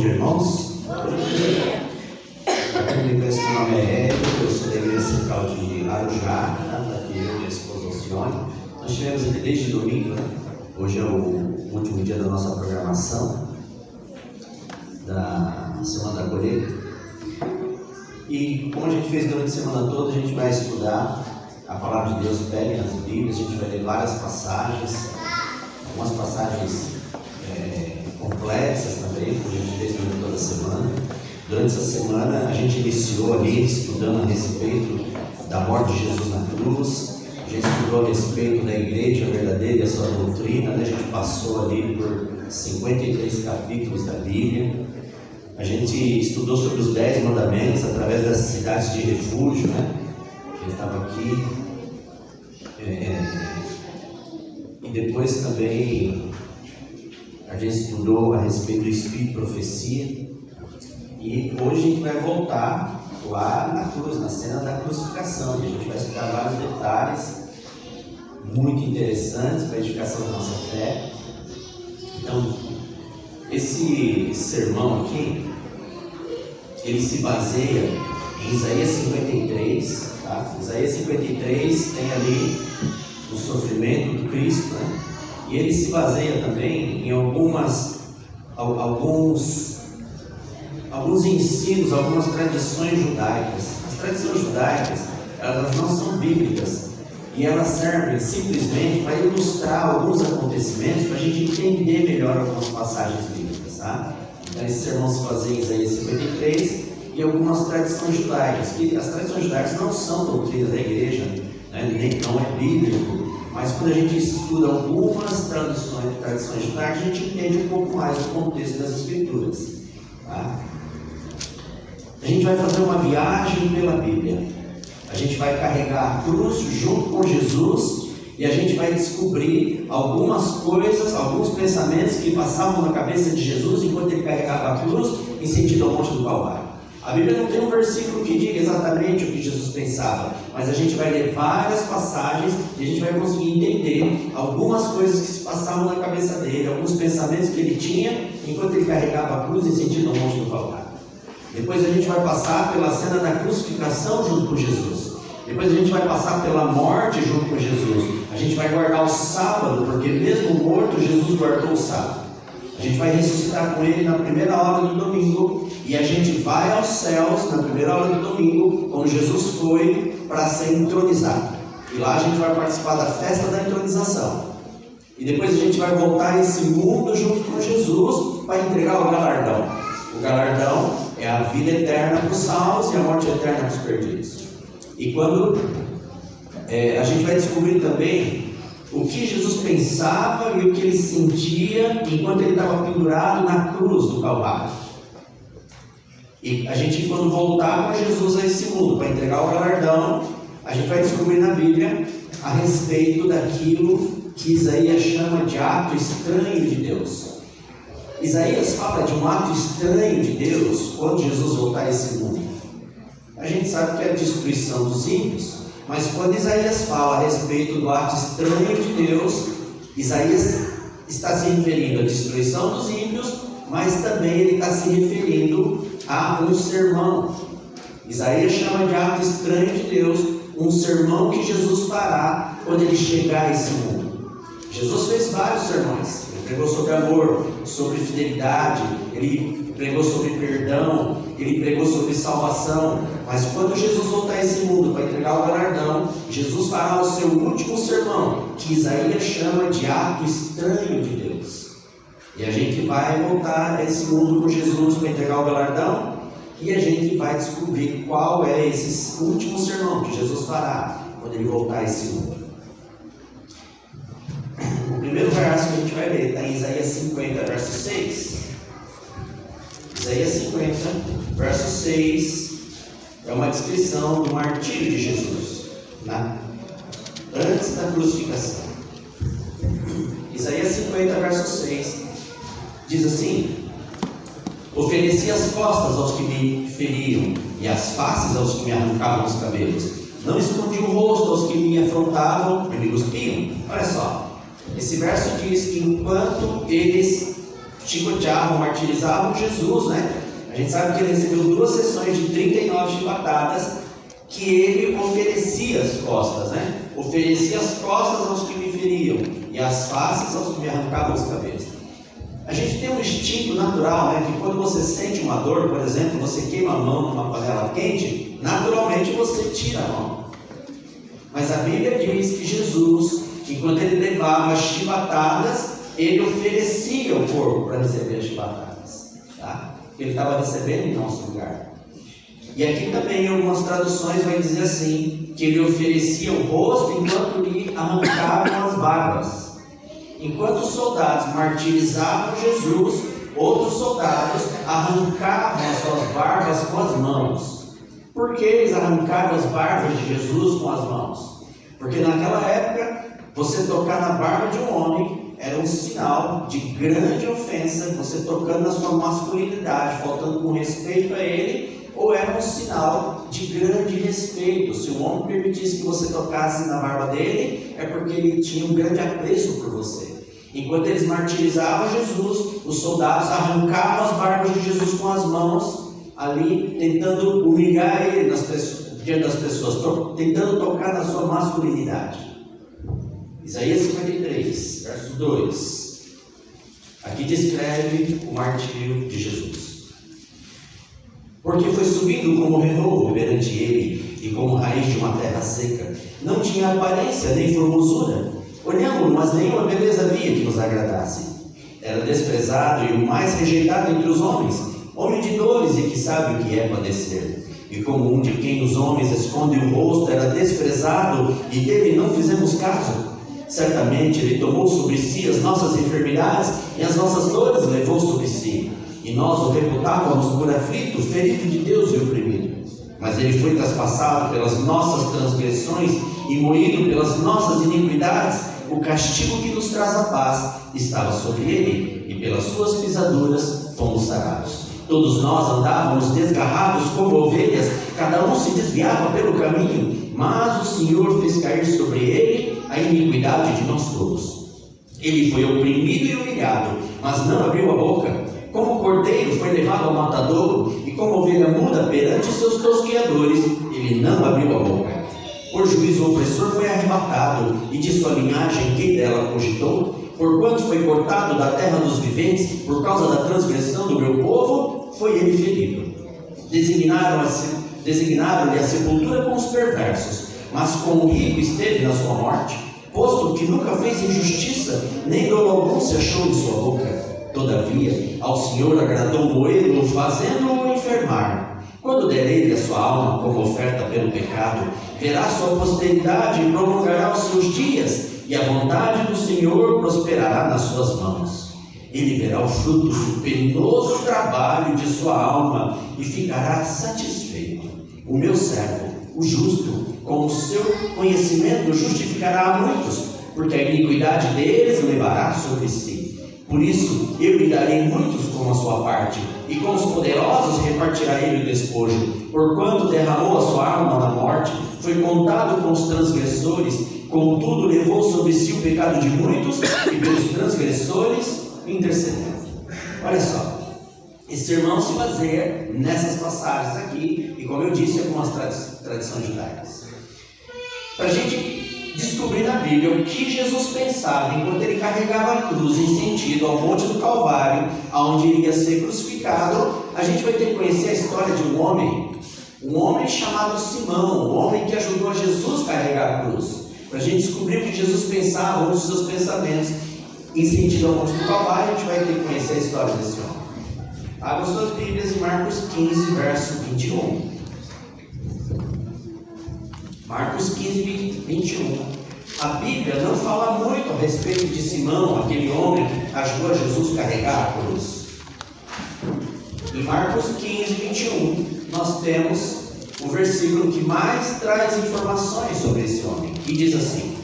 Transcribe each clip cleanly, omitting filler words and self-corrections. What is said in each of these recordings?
dia, irmãos. Bom dia. Para quem me conhece, meu nome é Hélio, eu sou da Igreja Central de Arujá, daqui eu e minha esposa Alcione. Nós estivemos aqui desde domingo, né? Hoje é o último dia da nossa programação da Semana da Colheita. E como a gente fez durante a semana toda, a gente vai estudar a Palavra de Deus, pegue nas Bíblias, a gente vai ler várias passagens, algumas passagens complexas também, como a gente fez durante toda a semana. Durante essa semana a gente iniciou ali estudando a respeito da morte de Jesus na cruz, a gente estudou a respeito da igreja verdadeira e a sua doutrina, né? A gente passou ali por 53 capítulos da Bíblia, a gente estudou sobre os 10 mandamentos através das cidades de refúgio, né? Que estava aqui, e depois também a gente estudou a respeito do Espírito e Profecia. E hoje a gente vai voltar lá na cruz, na cena da crucificação, e a gente vai estudar vários detalhes muito interessantes para a edificação da nossa fé. Então, esse sermão aqui, ele se baseia em Isaías 53, tá? Isaías 53 tem ali o sofrimento do Cristo, né? E ele se baseia também em alguns ensinos, algumas tradições judaicas. As tradições judaicas, elas não são bíblicas e elas servem simplesmente para ilustrar alguns acontecimentos, para a gente entender melhor algumas passagens bíblicas, tá? Então esse sermão se baseia em Isaías 53 e algumas tradições judaicas, que as tradições judaicas não são doutrinas da igreja, né? Não é bíblico, mas quando a gente estuda algumas tradições judaicas, a gente entende um pouco mais o contexto das escrituras, tá? A gente vai fazer uma viagem pela Bíblia. A gente vai carregar a cruz junto com Jesus e a gente vai descobrir algumas coisas, alguns pensamentos que passavam na cabeça de Jesus enquanto ele carregava a cruz em sentido ao Monte do Calvário. A Bíblia não tem um versículo que diga exatamente o que Jesus pensava, mas a gente vai ler várias passagens e a gente vai conseguir entender algumas coisas que se passavam na cabeça dele, alguns pensamentos que ele tinha enquanto ele carregava a cruz em sentido ao Monte do Calvário. Depois a gente vai passar pela cena da crucificação junto com Jesus. Depois a gente vai passar pela morte junto com Jesus. A gente vai guardar o sábado, porque mesmo morto, Jesus guardou o sábado. A gente vai ressuscitar com ele na primeira hora do domingo. E a gente vai aos céus na primeira hora do domingo, como Jesus foi, para ser entronizado. E lá a gente vai participar da festa da entronização. E depois a gente vai voltar a esse mundo junto com Jesus para entregar o galardão. O galardão é a vida eterna para os salvos e a morte eterna para os perdidos. E quando a gente vai descobrir também o que Jesus pensava e o que ele sentia enquanto ele estava pendurado na cruz do Calvário. E a gente, quando voltar com Jesus a esse mundo para entregar o galardão, a gente vai descobrir na Bíblia a respeito daquilo que Isaías chama de ato estranho de Deus. Isaías fala de um ato estranho de Deus quando Jesus voltar a esse mundo. A gente sabe que é a destruição dos ímpios, mas quando Isaías fala a respeito do ato estranho de Deus, Isaías está se referindo à destruição dos ímpios, mas também ele está se referindo a um sermão. Isaías chama de ato estranho de Deus um sermão que Jesus fará quando ele chegar a esse mundo. Jesus fez vários sermões. Ele pregou sobre amor, sobre fidelidade, ele pregou sobre perdão, ele pregou sobre salvação. Mas quando Jesus voltar a esse mundo para entregar o galardão, Jesus fará o seu último sermão, que Isaías chama de ato estranho de Deus. E a gente vai voltar a esse mundo com Jesus para entregar o galardão, e a gente vai descobrir qual é esse último sermão que Jesus fará quando ele voltar a esse mundo. O primeiro verso que a gente vai ler está em Isaías 50, verso 6. Isaías 50, verso 6, é uma descrição do martírio de Jesus, né? Antes da crucificação. Isaías 50, verso 6, diz assim: ofereci as costas aos que me feriam, e as faces aos que me arrancavam os cabelos. Não escondi o rosto aos que me afrontavam e me cuspiam. Olha só, esse verso diz que enquanto eles chicoteavam, martirizavam Jesus, né? A gente sabe que ele recebeu 2 sessões de 39 chibatadas, que ele oferecia as costas, né? Oferecia as costas aos que me feriam e as faces aos que me arrancavam os cabelos. A gente tem um instinto natural, né? Que quando você sente uma dor, por exemplo, você queima a mão numa panela quente, naturalmente você tira a mão. Mas a Bíblia diz que Jesus, enquanto ele levava as chibatadas, ele oferecia o corpo para receber as chibatadas, tá? Ele estava recebendo em nosso lugar. E aqui também, em algumas traduções, vai dizer assim, que ele oferecia o rosto enquanto lhe arrancavam as barbas. Enquanto os soldados martirizavam Jesus, outros soldados arrancavam as suas barbas com as mãos. Por que eles arrancavam as barbas de Jesus com as mãos? Porque naquela época, você tocar na barba de um homem era um sinal de grande ofensa, você tocando na sua masculinidade, faltando com respeito a ele, ou era um sinal de grande respeito. Se o homem permitisse que você tocasse na barba dele, é porque ele tinha um grande apreço por você. Enquanto eles martirizavam Jesus, os soldados arrancavam as barbas de Jesus com as mãos, ali tentando humilhar ele diante das pessoas, tentando tocar na sua masculinidade. Isaías 53, verso 2. Aqui descreve o martírio de Jesus. Porque foi subido como renovo perante ele, e como raiz de uma terra seca. Não tinha aparência nem formosura. Olhamos, mas nenhuma beleza havia que nos agradasse. Era desprezado e o mais rejeitado entre os homens, homem de dores e que sabe o que é padecer. E como um de quem os homens escondem o rosto, era desprezado e dele não fizemos caso. Certamente ele tomou sobre si as nossas enfermidades e as nossas dores levou sobre si. E nós o reputávamos por aflito, ferido de Deus e oprimido. Mas ele foi traspassado pelas nossas transgressões e moído pelas nossas iniquidades. O castigo que nos traz a paz estava sobre ele, e pelas suas pisaduras fomos sarados. Todos nós andávamos desgarrados como ovelhas, cada um se desviava pelo caminho, mas o Senhor fez cair sobre ele a iniquidade de nós todos. Ele foi oprimido e humilhado, mas não abriu a boca. Como cordeiro foi levado ao matadouro, e como ovelha muda perante seus tosqueadores, ele não abriu a boca. Por juízo o opressor foi arrebatado, e de sua linhagem quem dela cogitou? Porquanto foi cortado da terra dos viventes, por causa da transgressão do meu povo, foi ele ferido. Designaram-lhe a sepultura com os perversos, mas com o rico esteve na sua morte, posto que nunca fez injustiça, nem dolo algum se achou em sua boca. Todavia, ao Senhor agradou moê-lo, fazendo-o enfermar. Quando der ele a sua alma como oferta pelo pecado, verá sua posteridade e prolongará os seus dias, e a vontade do Senhor prosperará nas suas mãos. Ele verá o fruto do penoso trabalho de sua alma e ficará satisfeito. O meu servo, o justo, com o seu conhecimento justificará a muitos, porque a iniquidade deles levará sobre si. Por isso, eu lhe darei muitos como a sua parte, e com os poderosos repartirá ele o despojo. Porquanto derramou a sua alma na morte, foi contado com os transgressores, contudo levou sobre si o pecado de muitos, e pelos transgressores intercedeu. Olha só, esse sermão se baseia nessas passagens aqui, e como eu disse, algumas tradições judaicas. Para a gente descobrir na Bíblia o que Jesus pensava enquanto ele carregava a cruz em sentido ao Monte do Calvário, aonde iria ser crucificado, a gente vai ter que conhecer a história de um homem chamado Simão, um homem que ajudou Jesus a carregar a cruz. Para a gente descobrir o que Jesus pensava, um dos seus pensamentos em sentido ao Monte do Calvário, a gente vai ter que conhecer a história desse homem. Abra suas Bíblias em Marcos 15, verso 21. Marcos 15, 21. A Bíblia não fala muito a respeito de Simão, aquele homem que ajudou a Jesus a carregar a cruz. Em Marcos 15, 21, nós temos o versículo que mais traz informações sobre esse homem. E diz assim: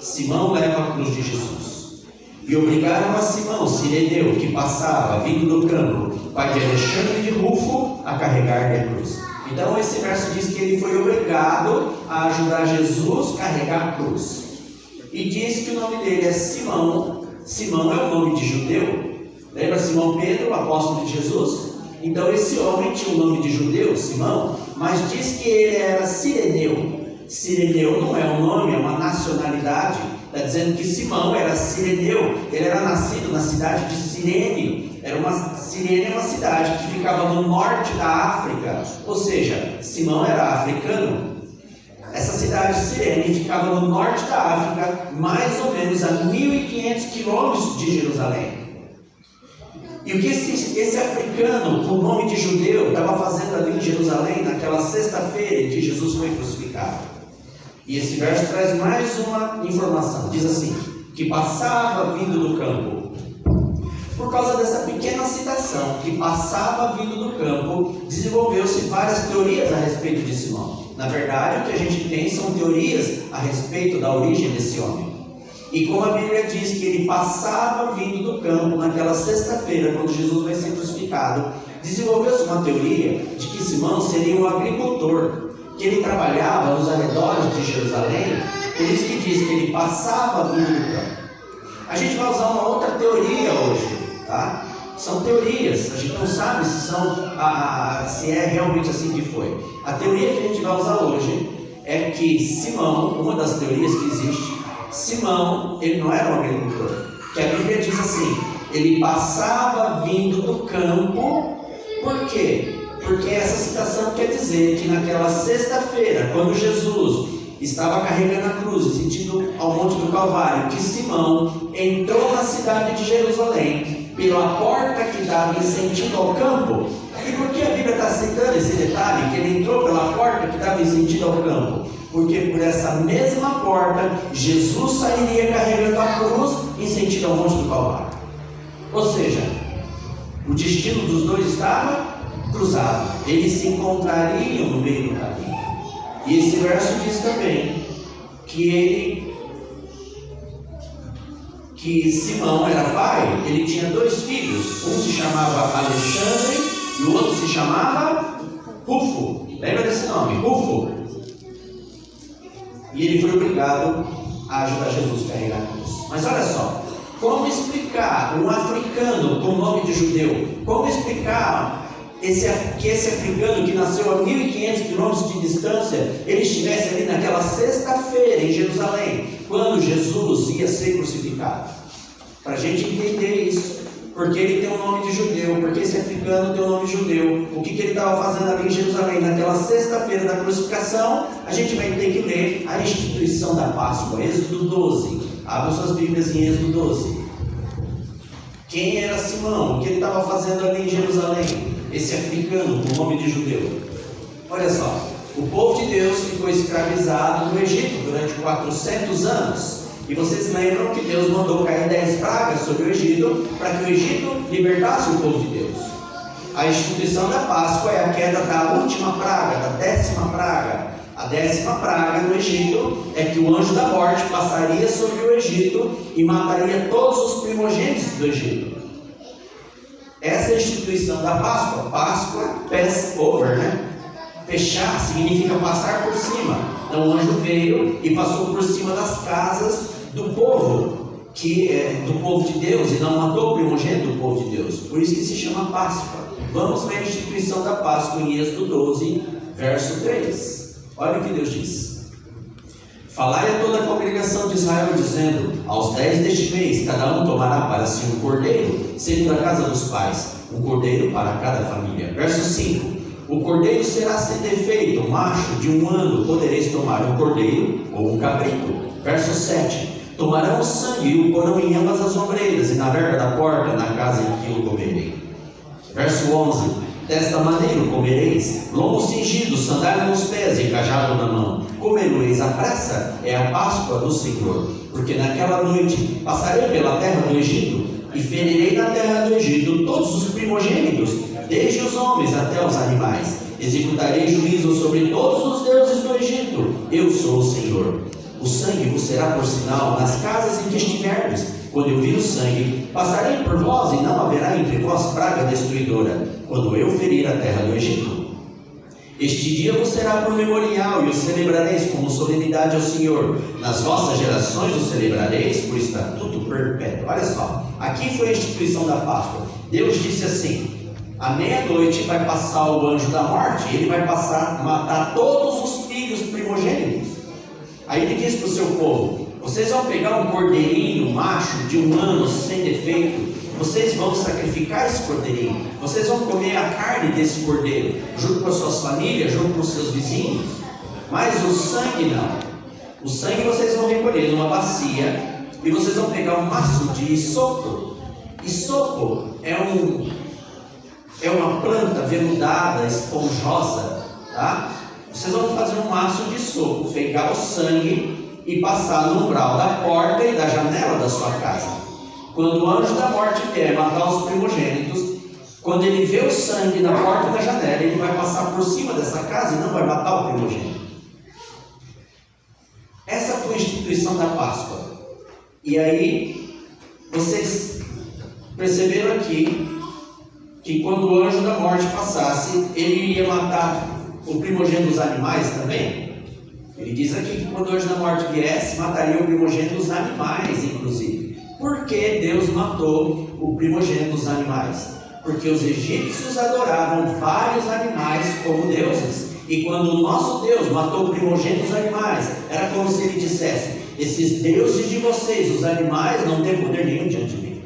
Simão leva a cruz de Jesus. E obrigaram a Simão, sireneu, que passava, vindo do campo, pai de Alexandre e de Rufo, a carregar-lhe a cruz. Então esse verso diz que ele foi obrigado a ajudar Jesus a carregar a cruz. E diz que o nome dele é Simão. Simão é o nome de judeu. Lembra Simão Pedro, o apóstolo de Jesus? Então esse homem tinha o nome de judeu, Simão, mas diz que ele era sireneu. Sireneu não é um nome, é uma nacionalidade. Está dizendo que Simão era sireneu. Ele era nascido na cidade de Cirene. Cirene é uma cidade que ficava no norte da África. Ou seja, Simão era africano. Essa cidade de Cirene ficava no norte da África, mais ou menos a 1.500 quilômetros de Jerusalém. E o que esse africano, com o nome de judeu, estava fazendo ali em Jerusalém, naquela sexta-feira em que Jesus foi crucificado? E esse verso traz mais uma informação. Diz assim, que passava vindo do campo. Por causa dessa pequena citação, que passava vindo do campo, desenvolveu-se várias teorias a respeito de Simão. Na verdade, o que a gente tem são teorias a respeito da origem desse homem. E como a Bíblia diz que ele passava vindo do campo naquela sexta-feira, quando Jesus vai ser crucificado, desenvolveu-se uma teoria de que Simão seria um agricultor, que ele trabalhava nos arredores de Jerusalém, por isso que diz que ele passava vindo do campo. A gente vai usar uma outra teoria hoje, tá? São teorias, a gente não sabe se é realmente assim que foi. A teoria que a gente vai usar hoje é que Simão, uma das teorias que existe, Simão, ele não era um agricultor, que a Bíblia diz assim, ele passava vindo do campo. Por quê? Porque essa citação quer dizer que naquela sexta-feira, quando Jesus estava carregando a cruz, sentido ao Monte do Calvário, que Simão entrou na cidade de Jerusalém, pela porta que dava em sentido ao campo. E por que a Bíblia está citando esse detalhe, que ele entrou pela porta que dava em sentido ao campo? Porque por essa mesma porta, Jesus sairia carregando a cruz em sentido ao Monte do Calvário. Ou seja, o destino dos dois estava cruzado. Eles se encontrariam no meio do caminho. E esse verso diz também que Simão era pai, ele tinha 2 filhos. Um se chamava Alexandre e o outro se chamava Rufo. Lembra desse nome? Rufo. E ele foi obrigado a ajudar Jesus a carregar a cruz. Mas olha só, como explicar um africano com nome de judeu? Como explicar que esse africano que nasceu a 1.500 quilômetros de distância, ele estivesse ali naquela sexta-feira em Jerusalém, quando Jesus ia ser crucificado? Para a gente entender isso, porque ele tem um nome de judeu, porque esse africano tem um nome judeu, o que ele estava fazendo ali em Jerusalém naquela sexta-feira da crucificação, a gente vai ter que ler a instituição da Páscoa, Êxodo 12. Abra suas Bíblias em Êxodo 12. Quem era Simão? O que ele estava fazendo ali em Jerusalém? Esse africano com o nome de judeu. Olha só, o povo de Deus ficou escravizado no Egito durante 400 anos. E vocês lembram que Deus mandou cair 10 pragas sobre o Egito, para que o Egito libertasse o povo de Deus. A instituição da Páscoa é a queda da última praga, da 10ª praga. A 10ª praga no Egito é que o anjo da morte passaria sobre o Egito e mataria todos os primogênitos do Egito. Essa é a instituição da Páscoa. Páscoa, Passover, né? Fechar significa passar por cima. Então o anjo veio e passou por cima das casas do povo, que é do povo de Deus, e não matou o primogênito do povo de Deus. Por isso que se chama Páscoa. Vamos ver a instituição da Páscoa em Êxodo 12, verso 3. Olha o que Deus diz. Falai a toda a congregação de Israel, dizendo: aos 10 deste mês, cada um tomará para si um cordeiro, segundo a casa dos pais, um cordeiro para cada família. Verso 5. O cordeiro será sem defeito, macho de 1 ano, podereis tomar um cordeiro ou um cabrito. Verso 7. Tomarão o sangue e o porão em ambas as ombreiras, e na verga da porta, na casa em que o comerei. Verso 11. Desta maneira o comereis, lombo cingido, sandália nos pés e cajado na mão. Comereis à pressa, é a Páscoa do Senhor. Porque naquela noite passarei pela terra do Egito, e ferirei na terra do Egito todos os primogênitos, desde os homens até os animais. Executarei juízo sobre todos os deuses do Egito. Eu sou o Senhor. O sangue vos será por sinal nas casas em que estiverdes. Quando eu vir o sangue, passarei por vós, e não haverá entre vós praga destruidora, quando eu ferir a terra do Egito. Este dia vos será por memorial, e o celebrareis como solenidade ao Senhor. Nas vossas gerações o celebrareis por estatuto perpétuo. Olha só, aqui foi a instituição da Páscoa. Deus disse assim: à meia-noite vai passar o anjo da morte, ele vai passar, matar todos os filhos primogênitos. Aí ele diz para o seu povo: vocês vão pegar um cordeirinho macho de 1 ano sem defeito, vocês vão sacrificar esse cordeirinho, vocês vão comer a carne desse cordeiro, junto com as suas famílias, junto com os seus vizinhos, mas o sangue não. O sangue vocês vão recolher numa bacia, e vocês vão pegar um maço de isopo. Isopo é uma planta veludada, esponjosa, tá? Vocês vão fazer um maço de isopo, pegar o sangue e passar no umbral da porta e da janela da sua casa. Quando o anjo da morte vier matar os primogênitos, quando ele vê o sangue na porta e na janela, ele vai passar por cima dessa casa e não vai matar o primogênito. Essa foi a instituição da Páscoa. E aí, vocês perceberam aqui que quando o anjo da morte passasse, ele ia matar o primogênito dos animais também. Ele diz aqui que quando o anjo da morte viesse, mataria o primogênito dos animais, inclusive. Por que Deus matou o primogênito dos animais? Porque os egípcios adoravam vários animais como deuses. E quando o nosso Deus matou o primogênito dos animais, era como se ele dissesse: esses deuses de vocês, os animais, não têm poder nenhum diante de mim.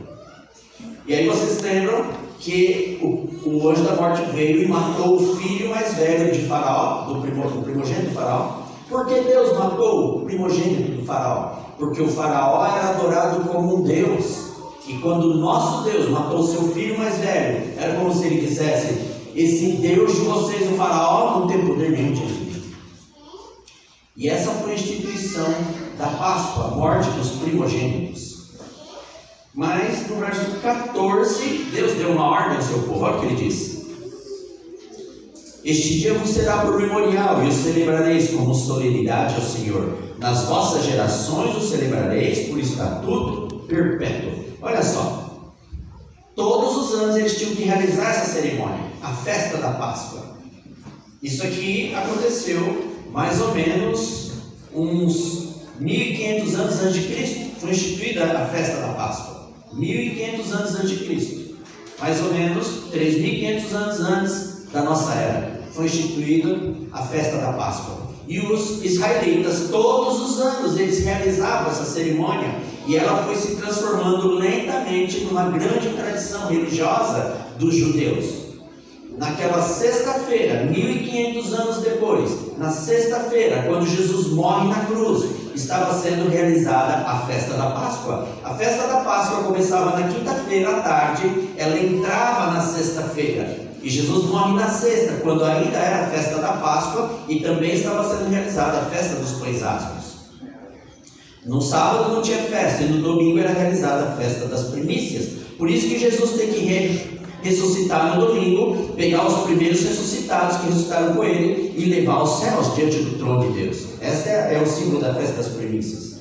E aí vocês lembram que o anjo da morte veio e matou o filho mais velho de Faraó, do primogênito do Faraó. Por que Deus matou o primogênito do Faraó? Porque o Faraó era adorado como um Deus. E quando o nosso Deus matou o seu filho mais velho, era como se ele dissesse: esse Deus de vocês, o Faraó, não tem poder nenhum diante de mim. E essa foi a instituição da Páscoa, a morte dos primogênitos. Mas no verso 14, Deus deu uma ordem ao seu povo. Olha o que ele disse: este dia vos será por memorial, e o celebrareis como solenidade ao Senhor. Nas vossas gerações o celebrareis por estatuto perpétuo. Olha só, todos os anos eles tinham que realizar essa cerimônia, a festa da Páscoa. Isso aqui aconteceu mais ou menos uns 1500 anos antes de Cristo. Foi instituída a festa da Páscoa. 1500 anos antes de Cristo. Mais ou menos 3500 anos antes da nossa era, foi instituída a festa da Páscoa. E os israelitas, todos os anos, eles realizavam essa cerimônia, e ela foi se transformando lentamente numa grande tradição religiosa dos judeus. Naquela sexta-feira, 1500 anos depois, na sexta-feira, quando Jesus morre na cruz, estava sendo realizada a festa da Páscoa. A festa da Páscoa começava na quinta-feira à tarde, ela entrava na sexta-feira. E Jesus morre na sexta, quando ainda era a festa da Páscoa, e também estava sendo realizada a festa dos pães asmos. No sábado não tinha festa, e no domingo era realizada a festa das primícias. Por isso que Jesus tem que ressuscitar no domingo, pegar os primeiros ressuscitados que ressuscitaram com ele e levar aos céus diante do trono de Deus. Esse é o símbolo da festa das primícias.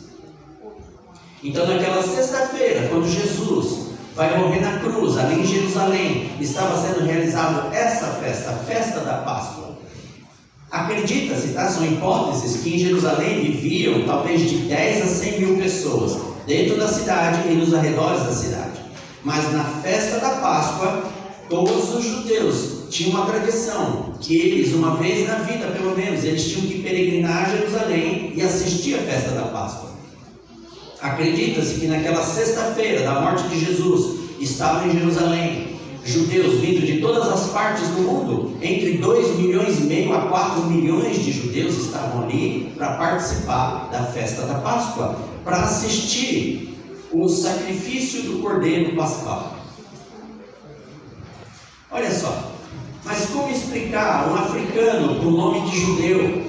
Então naquela sexta-feira, quando Jesus vai morrer na cruz, ali em Jerusalém, estava sendo realizada essa festa, a festa da Páscoa. Acredita-se, tá? São hipóteses, que em Jerusalém viviam talvez de 10 a 100 mil pessoas, dentro da cidade e nos arredores da cidade. Mas na festa da Páscoa, todos os judeus tinham uma tradição, que eles, uma vez na vida pelo menos, eles tinham que peregrinar a Jerusalém e assistir a festa da Páscoa. Acredita-se que naquela sexta-feira da morte de Jesus, estavam em Jerusalém judeus vindo de todas as partes do mundo. Entre 2,5 milhões a 4 milhões de judeus estavam ali para participar da festa da Páscoa, para assistir o sacrifício do Cordeiro Pascal. Olha só, mas como explicar um africano com o nome de judeu?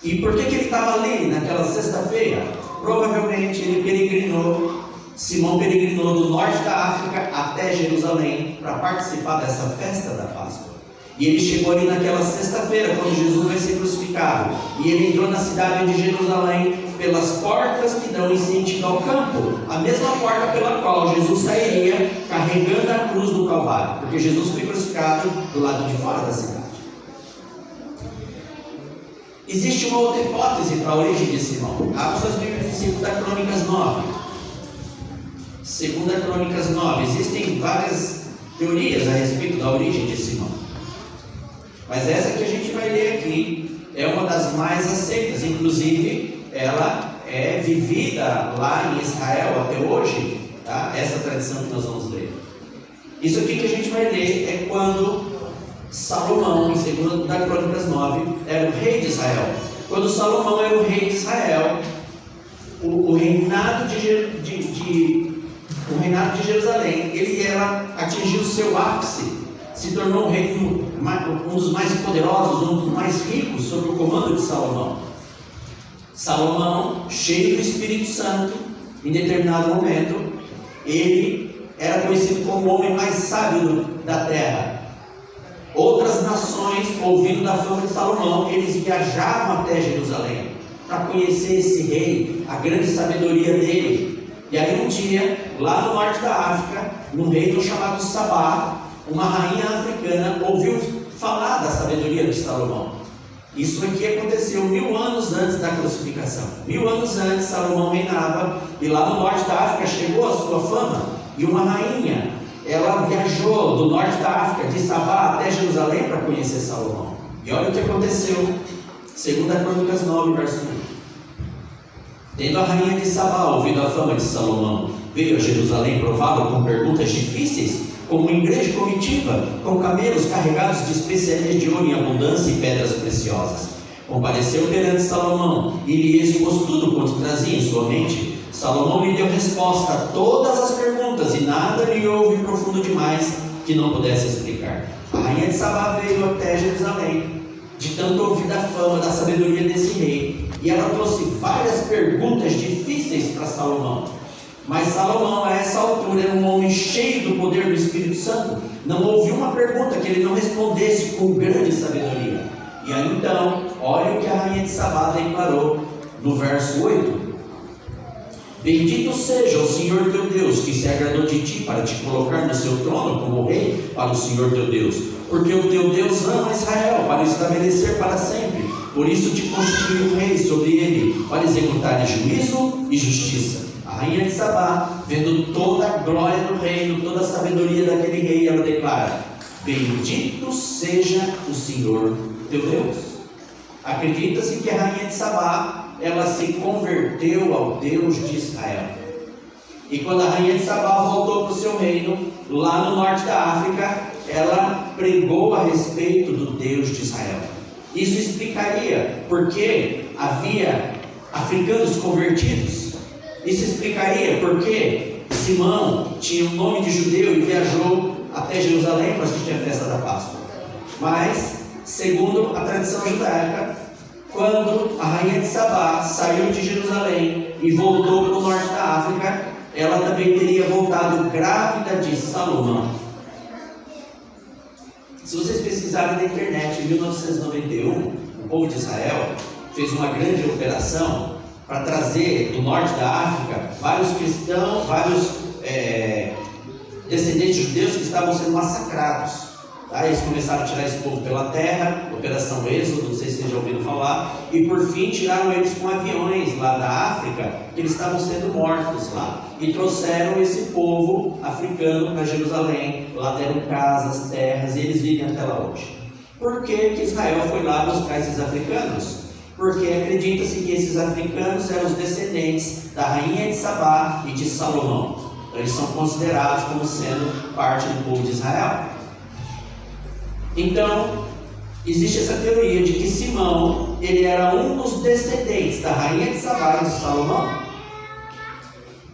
E por que ele estava ali naquela sexta-feira? Provavelmente ele peregrinou, Simão peregrinou do norte da África até Jerusalém para participar dessa festa da Páscoa. E ele chegou ali naquela sexta-feira, quando Jesus vai ser crucificado. E ele entrou na cidade de Jerusalém pelas portas que dão em sentido ao campo. A mesma porta pela qual Jesus sairia carregando a cruz do Calvário. Porque Jesus foi crucificado do lado de fora da cidade. Existe uma outra hipótese para a origem de Simão. Abra suas Bíblias em 2 Crônicas 9. 2 Crônicas 9. Existem várias teorias a respeito da origem de Simão. Mas essa que a gente vai ler aqui é uma das mais aceitas. Inclusive, ela é vivida lá em Israel até hoje. Tá? Essa tradição que nós vamos ler. Isso aqui que a gente vai ler é quando Salomão, em 2 Crônicas 9, era o rei de Israel. Quando Salomão era o rei de Israel, o reinado de Jerusalém, ele atingiu seu ápice, se tornou um reino, um dos mais poderosos, um dos mais ricos, sob o comando de Salomão. Salomão, cheio do Espírito Santo, em determinado momento, ele era conhecido como o homem mais sábio da terra. Outras nações, ouvindo da fama de Salomão, eles viajavam até Jerusalém para conhecer esse rei, a grande sabedoria dele. E aí um dia, lá no norte da África, num reino chamado Sabá, uma rainha africana ouviu falar da sabedoria de Salomão. Isso aqui aconteceu 1000 anos antes da crucificação. 1000 anos antes, Salomão reinava, e lá no norte da África chegou a sua fama, e uma rainha, ela viajou do norte da África, de Sabá até Jerusalém para conhecer Salomão. E olha o que aconteceu, 2 Crônicas 9, verso 1. Tendo a rainha de Sabá ouvido a fama de Salomão, veio a Jerusalém prová-lo com perguntas difíceis, como em grande comitiva, com camelos carregados de especiarias de ouro em abundância e pedras preciosas. Compareceu perante Salomão e lhe expôs tudo quanto trazia em sua mente. Salomão lhe deu resposta a todas as perguntas e nada lhe houve profundo demais que não pudesse explicar. A rainha de Sabá veio até Jerusalém, de tanto ouvir da fama, da sabedoria desse rei, e ela trouxe várias perguntas difíceis para Salomão. Mas Salomão, a essa altura, era um homem cheio do poder do Espírito Santo. Não houve uma pergunta que ele não respondesse com grande sabedoria. E aí então, olha o que a rainha de Sabá declarou no verso 8. Bendito seja o Senhor teu Deus, que se agradou de ti para te colocar no seu trono como rei para o Senhor teu Deus. Porque o teu Deus ama Israel para o estabelecer para sempre. Por isso te constituiu rei sobre ele, para executar juízo e justiça. A rainha de Sabá, vendo toda a glória do reino, toda a sabedoria daquele rei, ela declara: bendito seja o Senhor teu Deus. Acredita-se que a rainha de Sabá, ela se converteu ao Deus de Israel. E quando a rainha de Sabá voltou para o seu reino, lá no norte da África, ela pregou a respeito do Deus de Israel. Isso explicaria por que havia africanos convertidos. Isso explicaria por que Simão tinha o nome de judeu e viajou até Jerusalém para assistir a festa da Páscoa. Mas, segundo a tradição judaica, quando a rainha de Sabá saiu de Jerusalém e voltou para o norte da África, ela também teria voltado grávida de Salomão. Se vocês pesquisarem na internet, em 1991, o povo de Israel fez uma grande operação para trazer do norte da África vários cristãos, vários descendentes judeus que estavam sendo massacrados. Tá? Eles começaram a tirar esse povo pela terra, Operação Êxodo, não sei se vocês já ouviram falar, e por fim tiraram eles com aviões lá da África, que eles estavam sendo mortos lá, e trouxeram esse povo africano para Jerusalém. Lá deram casas, terras, e eles vivem até lá hoje. Por que que Israel foi lá buscar esses africanos? Porque acredita-se que esses africanos eram os descendentes da rainha de Sabá e de Salomão. Então eles são considerados como sendo parte do povo de Israel. Então, existe essa teoria de que Simão, ele era um dos descendentes da rainha de Sabá e de Salomão.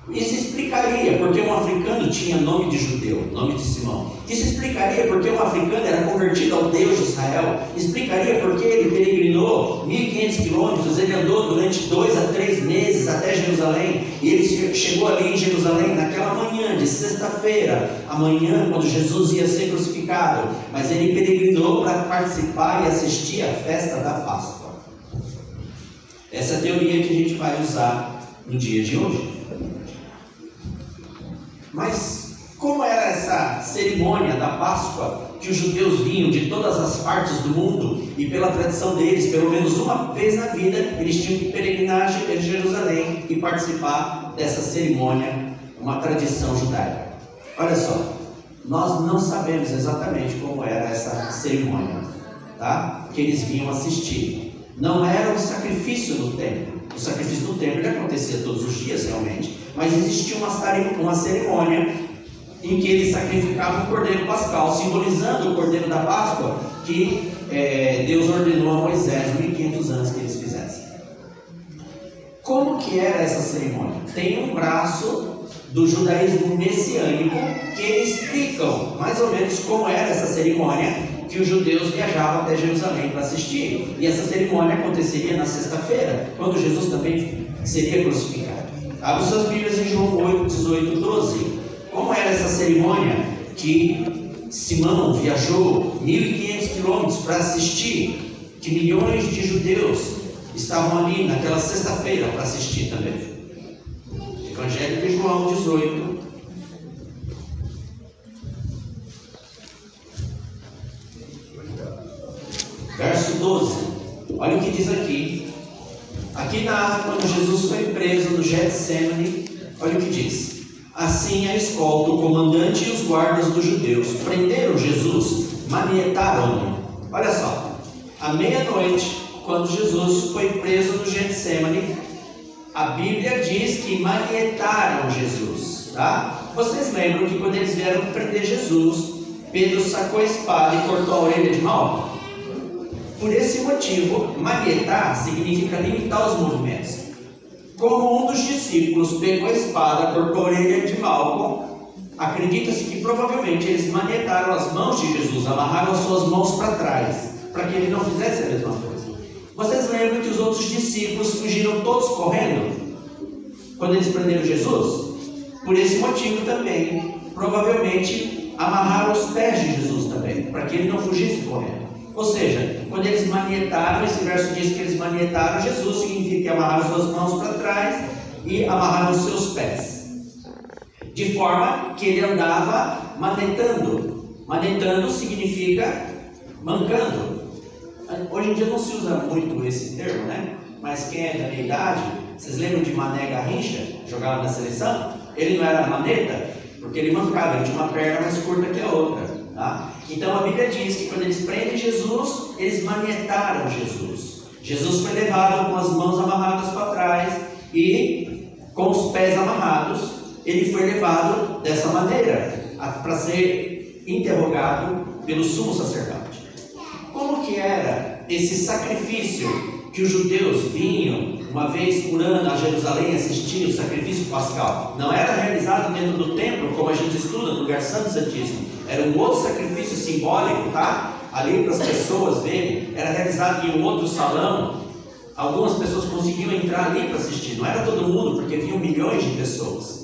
Isso explicaria porque um africano tinha nome de judeu, nome de Simão. Isso explicaria porque um africano era convertido ao Deus de Israel. Explicaria porque ele peregrinou 1.500 quilômetros, ele andou durante 2 a 3 meses até Jerusalém. E ele chegou ali em Jerusalém naquela manhã de sexta-feira, amanhã quando Jesus ia ser crucificado. Mas ele peregrinou para participar e assistir à festa da Páscoa. Essa é a teoria que a gente vai usar no dia de hoje. Mas como era essa cerimônia da Páscoa, que os judeus vinham de todas as partes do mundo e pela tradição deles, pelo menos uma vez na vida, eles tinham que peregrinar a Jerusalém e participar dessa cerimônia, uma tradição judaica. Olha só, nós não sabemos exatamente como era essa cerimônia, tá? Que eles vinham assistir. Não era o sacrifício no templo. O sacrifício no templo ele acontecia todos os dias realmente, mas existia uma cerimônia em que eles sacrificavam o cordeiro pascal, simbolizando o cordeiro da Páscoa que Deus ordenou a Moisés 1500 anos que eles fizessem. Como que era essa cerimônia? Tem um braço do judaísmo messiânico que eles explicam mais ou menos como era essa cerimônia que os judeus viajavam até Jerusalém para assistir. E essa cerimônia aconteceria na sexta-feira, quando Jesus também seria crucificado. Abra suas Bíblias em João 8, 18, 12. Como era essa cerimônia que Simão viajou 1500 quilômetros para assistir, que milhões de judeus estavam ali naquela sexta-feira para assistir também. Evangelho de João 18, verso 12. Olha o que diz aqui. Aqui narra quando Jesus foi preso no Getsemane. Olha o que diz. Assim a escolta, o comandante e os guardas dos judeus prenderam Jesus, manietaram-no. Olha só, à meia-noite, quando Jesus foi preso no Getsemane, a Bíblia diz que manietaram Jesus, tá? Vocês lembram que quando eles vieram prender Jesus, Pedro sacou a espada e cortou a orelha de Malco? Por esse motivo, manietar significa limitar os movimentos. Como um dos discípulos pegou a espada, cortou a orelha de Malco, acredita-se que provavelmente eles manietaram as mãos de Jesus, amarraram as suas mãos para trás, para que ele não fizesse a mesma coisa. Vocês lembram que os outros discípulos fugiram todos correndo quando eles prenderam Jesus? Por esse motivo também, provavelmente amarraram os pés de Jesus também, para que ele não fugisse correndo. Ou seja, quando eles manietaram, esse verso diz que eles manietaram Jesus, significa que amarraram suas mãos para trás e amarraram os seus pés. De forma que ele andava manetando. Manetando significa mancando. Hoje em dia não se usa muito esse termo, né? Mas quem é da minha idade, vocês lembram de Mané Garrincha, jogava na seleção? Ele não era maneta, porque ele mancava, ele tinha uma perna mais curta que a outra, tá? Então a Bíblia diz que quando eles prendem Jesus, eles manietaram Jesus. Jesus foi levado com as mãos amarradas para trás e com os pés amarrados, ele foi levado dessa maneira, para ser interrogado pelo sumo sacerdote. Como que era esse sacrifício que os judeus vinham uma vez por ano a Jerusalém assistir o sacrifício pascal? Não era realizado dentro do templo, como a gente estuda no lugar santo e santíssimo. Era um outro sacrifício simbólico, tá? Ali para as pessoas verem. Era realizado em um outro salão. Algumas pessoas conseguiam entrar ali para assistir. Não era todo mundo, porque vinham milhões de pessoas.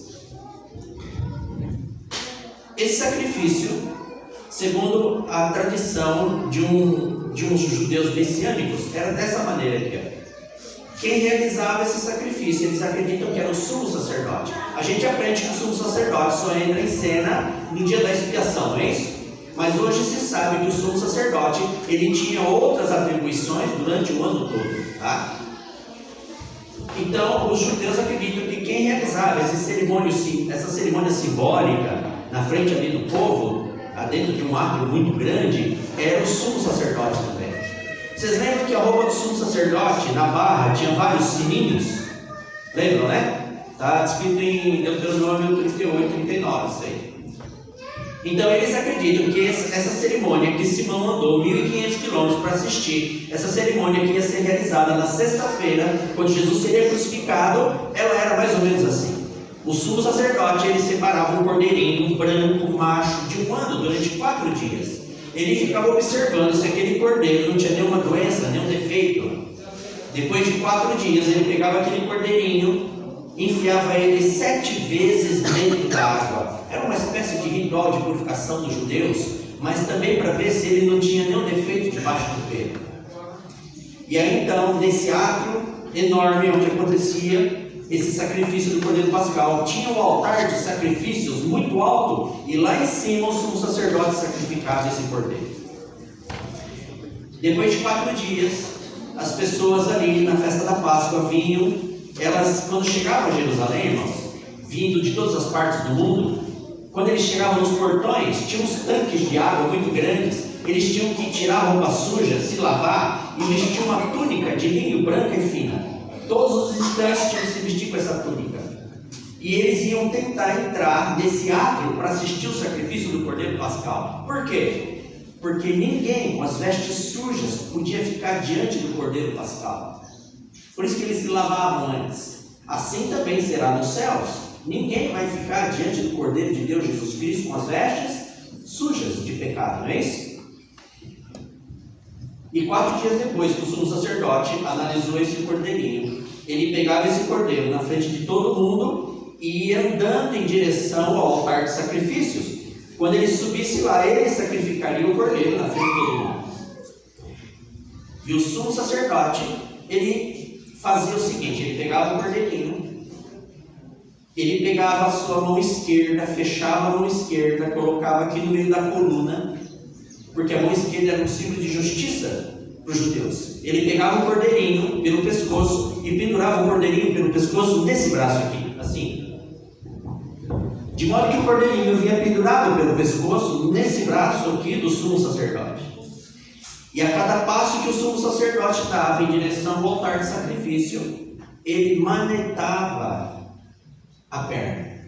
Esse sacrifício, segundo a tradição de uns judeus messiânicos, era dessa maneira aqui. Quem realizava esse sacrifício, eles acreditam que era o sumo sacerdote. A gente aprende que o sumo sacerdote só entra em cena no dia da expiação, não é isso? Mas hoje se sabe que o sumo sacerdote, ele tinha outras atribuições durante o ano todo, tá? Então, os judeus acreditam que quem realizava essa cerimônia simbólica na frente ali do povo, dentro de um átrio muito grande, era o sumo sacerdote também. Vocês lembram que a roupa do sumo sacerdote, na barra, tinha vários sininhos? Lembram, né? Está escrito em Deuteronômio 38, 39, isso aí. Então eles acreditam que essa cerimônia que Simão andou 1500 quilômetros para assistir, essa cerimônia que ia ser realizada na sexta-feira, quando Jesus seria crucificado, ela era mais ou menos assim. O sumo sacerdote, ele separava um cordeirinho branco, macho, de um ano, durante 4 dias. Ele ficava observando se aquele cordeiro não tinha nenhuma doença, nenhum defeito. Depois de 4 dias, ele pegava aquele cordeirinho, enfiava ele 7 vezes dentro da água. Era uma espécie de ritual de purificação dos judeus, mas também para ver se ele não tinha nenhum defeito debaixo do pelo. E aí então, nesse átrio enorme onde acontecia esse sacrifício do Cordeiro Pascal, tinha um altar de sacrifícios muito alto, e lá em cima o sumo sacerdote sacrificava esse cordeiro. Depois de 4 dias, as pessoas ali na festa da Páscoa vinham, elas, quando chegavam a Jerusalém, irmãos, vindo de todas as partes do mundo, quando eles chegavam nos portões, tinha uns tanques de água muito grandes, eles tinham que tirar a roupa suja, se lavar e vestir uma túnica de linho branca e fina. Todos os instantes tinham que se vestir com essa túnica. E eles iam tentar entrar nesse átrio para assistir o sacrifício do Cordeiro Pascal. Por quê? Porque ninguém com as vestes sujas podia ficar diante do Cordeiro Pascal. Por isso que eles se lavavam antes. Assim também será nos céus. Ninguém vai ficar diante do Cordeiro de Deus Jesus Cristo com as vestes sujas de pecado, não é isso? E 4 dias depois que o sumo sacerdote analisou esse cordeirinho, ele pegava esse cordeiro na frente de todo mundo e ia andando em direção ao altar de sacrifícios. Quando ele subisse lá, ele sacrificaria o cordeiro na frente de todo mundo. E o sumo sacerdote, ele fazia o seguinte: ele pegava o cordeirinho, ele pegava a sua mão esquerda, fechava a mão esquerda, colocava aqui no meio da coluna, porque a mão esquerda era um símbolo de justiça para os judeus. Ele pegava o cordeirinho pelo pescoço e pendurava o cordeirinho pelo pescoço nesse braço aqui, assim. De modo que o cordeirinho vinha pendurado pelo pescoço nesse braço aqui do sumo sacerdote. E a cada passo que o sumo sacerdote dava em direção ao altar de sacrifício, ele manetava a perna.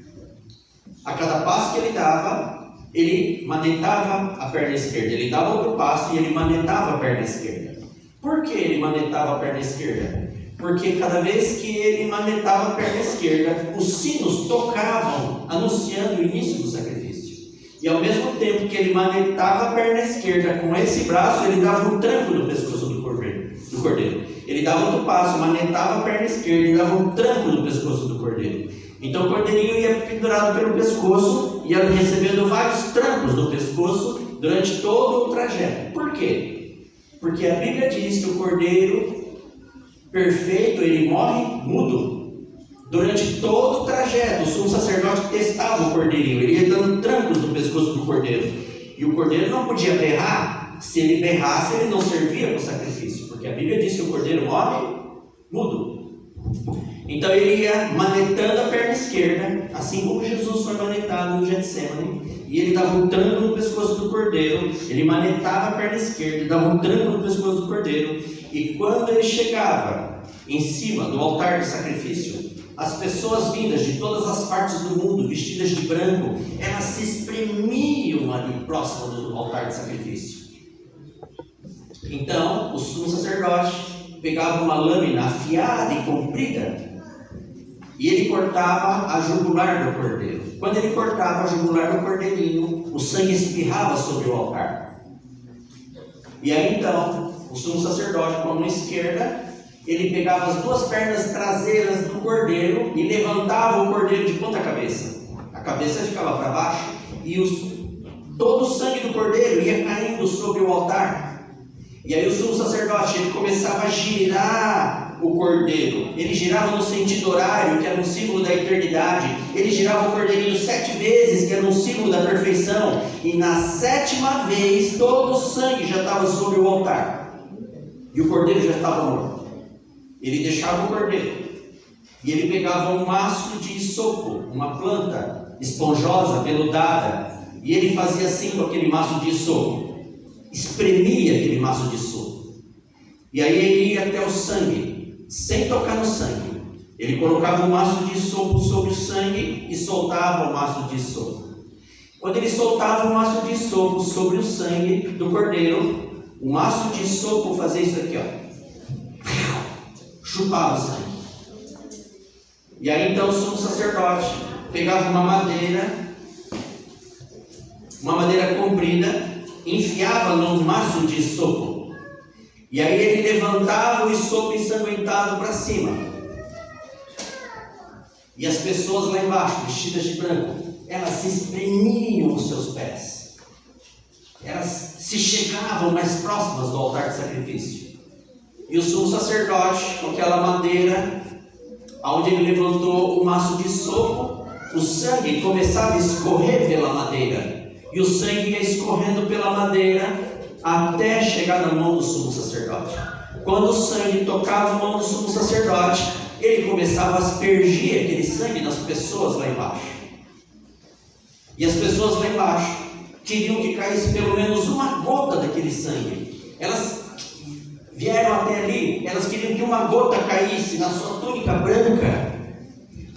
A cada passo que ele dava, ele manetava a perna esquerda. Ele dava outro passo e ele manetava a perna esquerda. Por que ele manetava a perna esquerda? Porque cada vez que ele manetava a perna esquerda, os sinos tocavam, anunciando o início do sacrifício. E ao mesmo tempo que ele manetava a perna esquerda com esse braço, ele dava um tranco no pescoço do cordeiro. Ele dava outro passo, manetava a perna esquerda e dava um tranco no pescoço do cordeiro. Então o cordeirinho ia pendurado pelo pescoço, ia recebendo vários trancos no pescoço durante todo o trajeto. Por quê? Porque a Bíblia diz que o cordeiro perfeito, ele morre mudo. Durante todo o trajeto, o sumo sacerdote testava o cordeirinho, ele ia dando trancos no pescoço do cordeiro. E o cordeiro não podia berrar. Se ele berrasse, ele não servia para o sacrifício, porque a Bíblia diz que o cordeiro morre mudo. Então ele ia manetando a perna esquerda, assim como Jesus foi manetado no Getsemane, e ele dava um tranco no pescoço do cordeiro. Ele manetava a perna esquerda, dava um tranco no pescoço do cordeiro, e quando ele chegava em cima do altar de sacrifício, as pessoas vindas de todas as partes do mundo, vestidas de branco, elas se espremiam ali próximo do altar de sacrifício. Então o sumo sacerdote pegava uma lâmina afiada e comprida e ele cortava a jugular do cordeiro. Quando ele cortava a jugular do cordeirinho, o sangue espirrava sobre o altar. E aí então, o sumo sacerdote com a mão esquerda, ele pegava as 2 pernas traseiras do cordeiro e levantava o cordeiro de ponta cabeça. A cabeça ficava para baixo e todo o sangue do cordeiro ia caindo sobre o altar. E aí o sumo sacerdote, ele começava a girar o cordeiro. Ele girava no sentido horário, que era um símbolo da eternidade. Ele girava o cordeirinho 7 vezes, que era um símbolo da perfeição. E na 7ª vez, todo o sangue já estava sobre o altar. E o cordeiro já estava morto. Ele deixava o cordeiro. E ele pegava um maço de isopo, uma planta esponjosa, veludada. E ele fazia assim com aquele maço de isopo. Espremia aquele maço de isopo. E aí ele ia até o sangue, sem tocar no sangue. Ele colocava um maço de isopo sobre o sangue e soltava o maço de isopo. Quando ele soltava o maço de isopo sobre o sangue do cordeiro, o maço de isopo fazia isso aqui, ó. Chupava o sangue. E aí então o sumo sacerdote pegava uma madeira comprida, enfiava no maço de isopo. E aí ele levantava o isopo ensanguentado para cima. E as pessoas lá embaixo, vestidas de branco, elas se espremiam os seus pés. Elas se chegavam mais próximas do altar de sacrifício. E o sumo sacerdote, com aquela madeira, onde ele levantou o maço de isopo, o sangue começava a escorrer pela madeira. E o sangue ia escorrendo pela madeira, até chegar na mão do sumo sacerdote. Quando o sangue tocava a mão do sumo sacerdote, ele começava a aspergir aquele sangue nas pessoas lá embaixo. E as pessoas lá embaixo queriam que caísse pelo menos uma gota daquele sangue. Elas vieram até ali, elas queriam que uma gota caísse na sua túnica branca,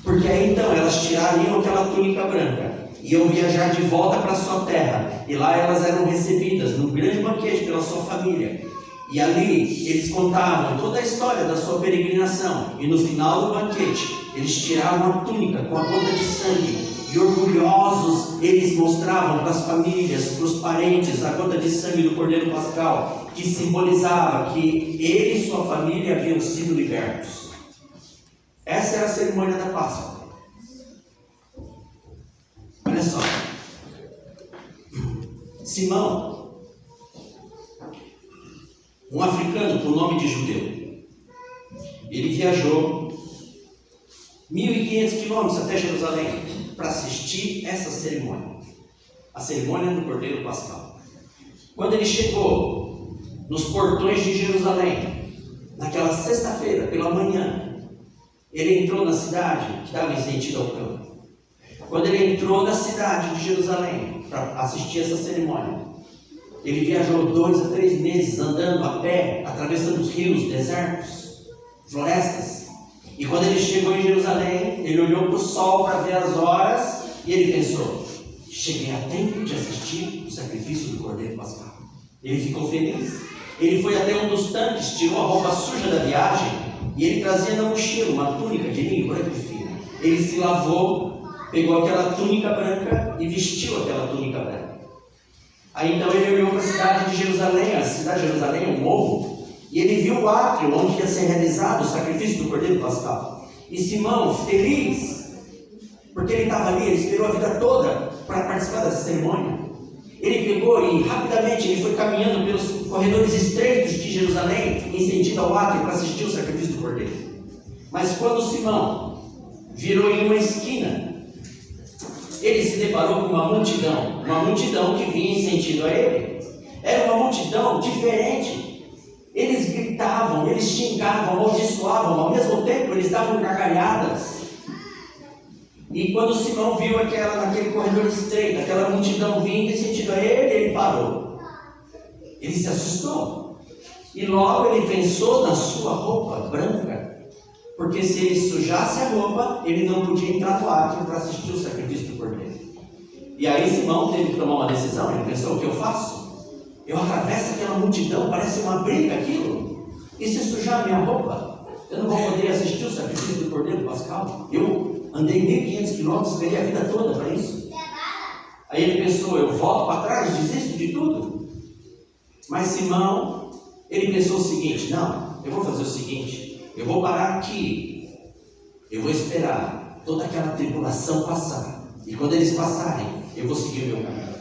porque aí então elas tirariam aquela túnica branca, iam viajar de volta para a sua terra, e lá elas eram recebidas num grande banquete pela sua família. E ali eles contavam toda a história da sua peregrinação, e no final do banquete eles tiravam a túnica com a gota de sangue, e orgulhosos eles mostravam para as famílias, para os parentes, a gota de sangue do Cordeiro Pascal, que simbolizava que ele e sua família haviam sido libertos. Essa era a cerimônia da Páscoa. Olha só, Simão, um africano com nome de judeu, ele viajou 1.500 quilômetros até Jerusalém para assistir essa cerimônia, a cerimônia do Cordeiro Pascal. Quando ele chegou nos portões de Jerusalém, naquela sexta-feira pela manhã, ele entrou na cidade que estava em sentido ao campo. Quando ele entrou na cidade de Jerusalém para assistir essa cerimônia, ele viajou 2 a 3 meses andando a pé, atravessando os rios, desertos, florestas. E quando ele chegou em Jerusalém, ele olhou para o sol para ver as horas e ele pensou: cheguei a tempo de assistir o sacrifício do Cordeiro Pascal. Ele ficou feliz. Ele foi até um dos tanques, tirou a roupa suja da viagem e ele trazia na mochila uma túnica de linho branco e fino. Ele se lavou, pegou aquela túnica branca e vestiu aquela túnica branca. Aí então ele olhou para a cidade de Jerusalém. A cidade de Jerusalém é um morro, e ele viu o átrio onde ia ser realizado o sacrifício do Cordeiro Pascal. E Simão, feliz, porque ele estava ali, ele esperou a vida toda para participar dessa cerimônia. Ele pegou e rapidamente ele foi caminhando pelos corredores estreitos de Jerusalém em sentido ao átrio para assistir o sacrifício do Cordeiro. Mas quando Simão virou em uma esquina, ele se deparou com uma multidão que vinha em sentido a ele. Era uma multidão diferente. Eles gritavam, eles xingavam, amaldiçoavam, ao mesmo tempo eles davam gargalhadas. E quando Simão viu naquele corredor estreito, aquela multidão vindo em sentido a ele parou. Ele se assustou. E logo ele pensou na sua roupa branca, porque se ele sujasse a roupa, ele não podia entrar no átrio para assistir o sacrifício do Cordeiro. E aí Simão teve que tomar uma decisão. Ele pensou: o que eu faço? Eu atravesso aquela multidão, parece uma briga aquilo. E se sujar a minha roupa, eu não vou poder assistir o sacrifício do Cordeiro Pascal? Eu andei 1.500 quilômetros, esperei a vida toda para isso. Aí ele pensou: eu volto para trás, desisto de tudo? Mas Simão, ele pensou o seguinte: não, eu vou fazer o seguinte, eu vou parar aqui, eu vou esperar toda aquela tribulação passar, e quando eles passarem, eu vou seguir o meu caminho.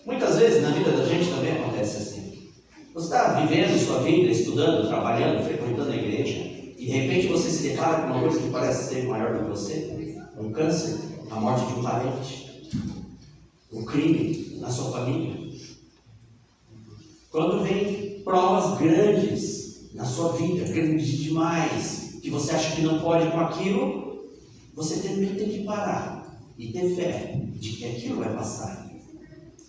Muitas vezes na vida da gente também acontece assim. Você está vivendo sua vida, estudando, trabalhando, frequentando a igreja, e de repente você se depara com uma coisa que parece ser maior do que você: um câncer, a morte de um parente, um crime na sua família. Quando vem provas grandes na sua vida, grandes demais, que você acha que não pode com aquilo, você tem que parar e ter fé de que aquilo vai passar.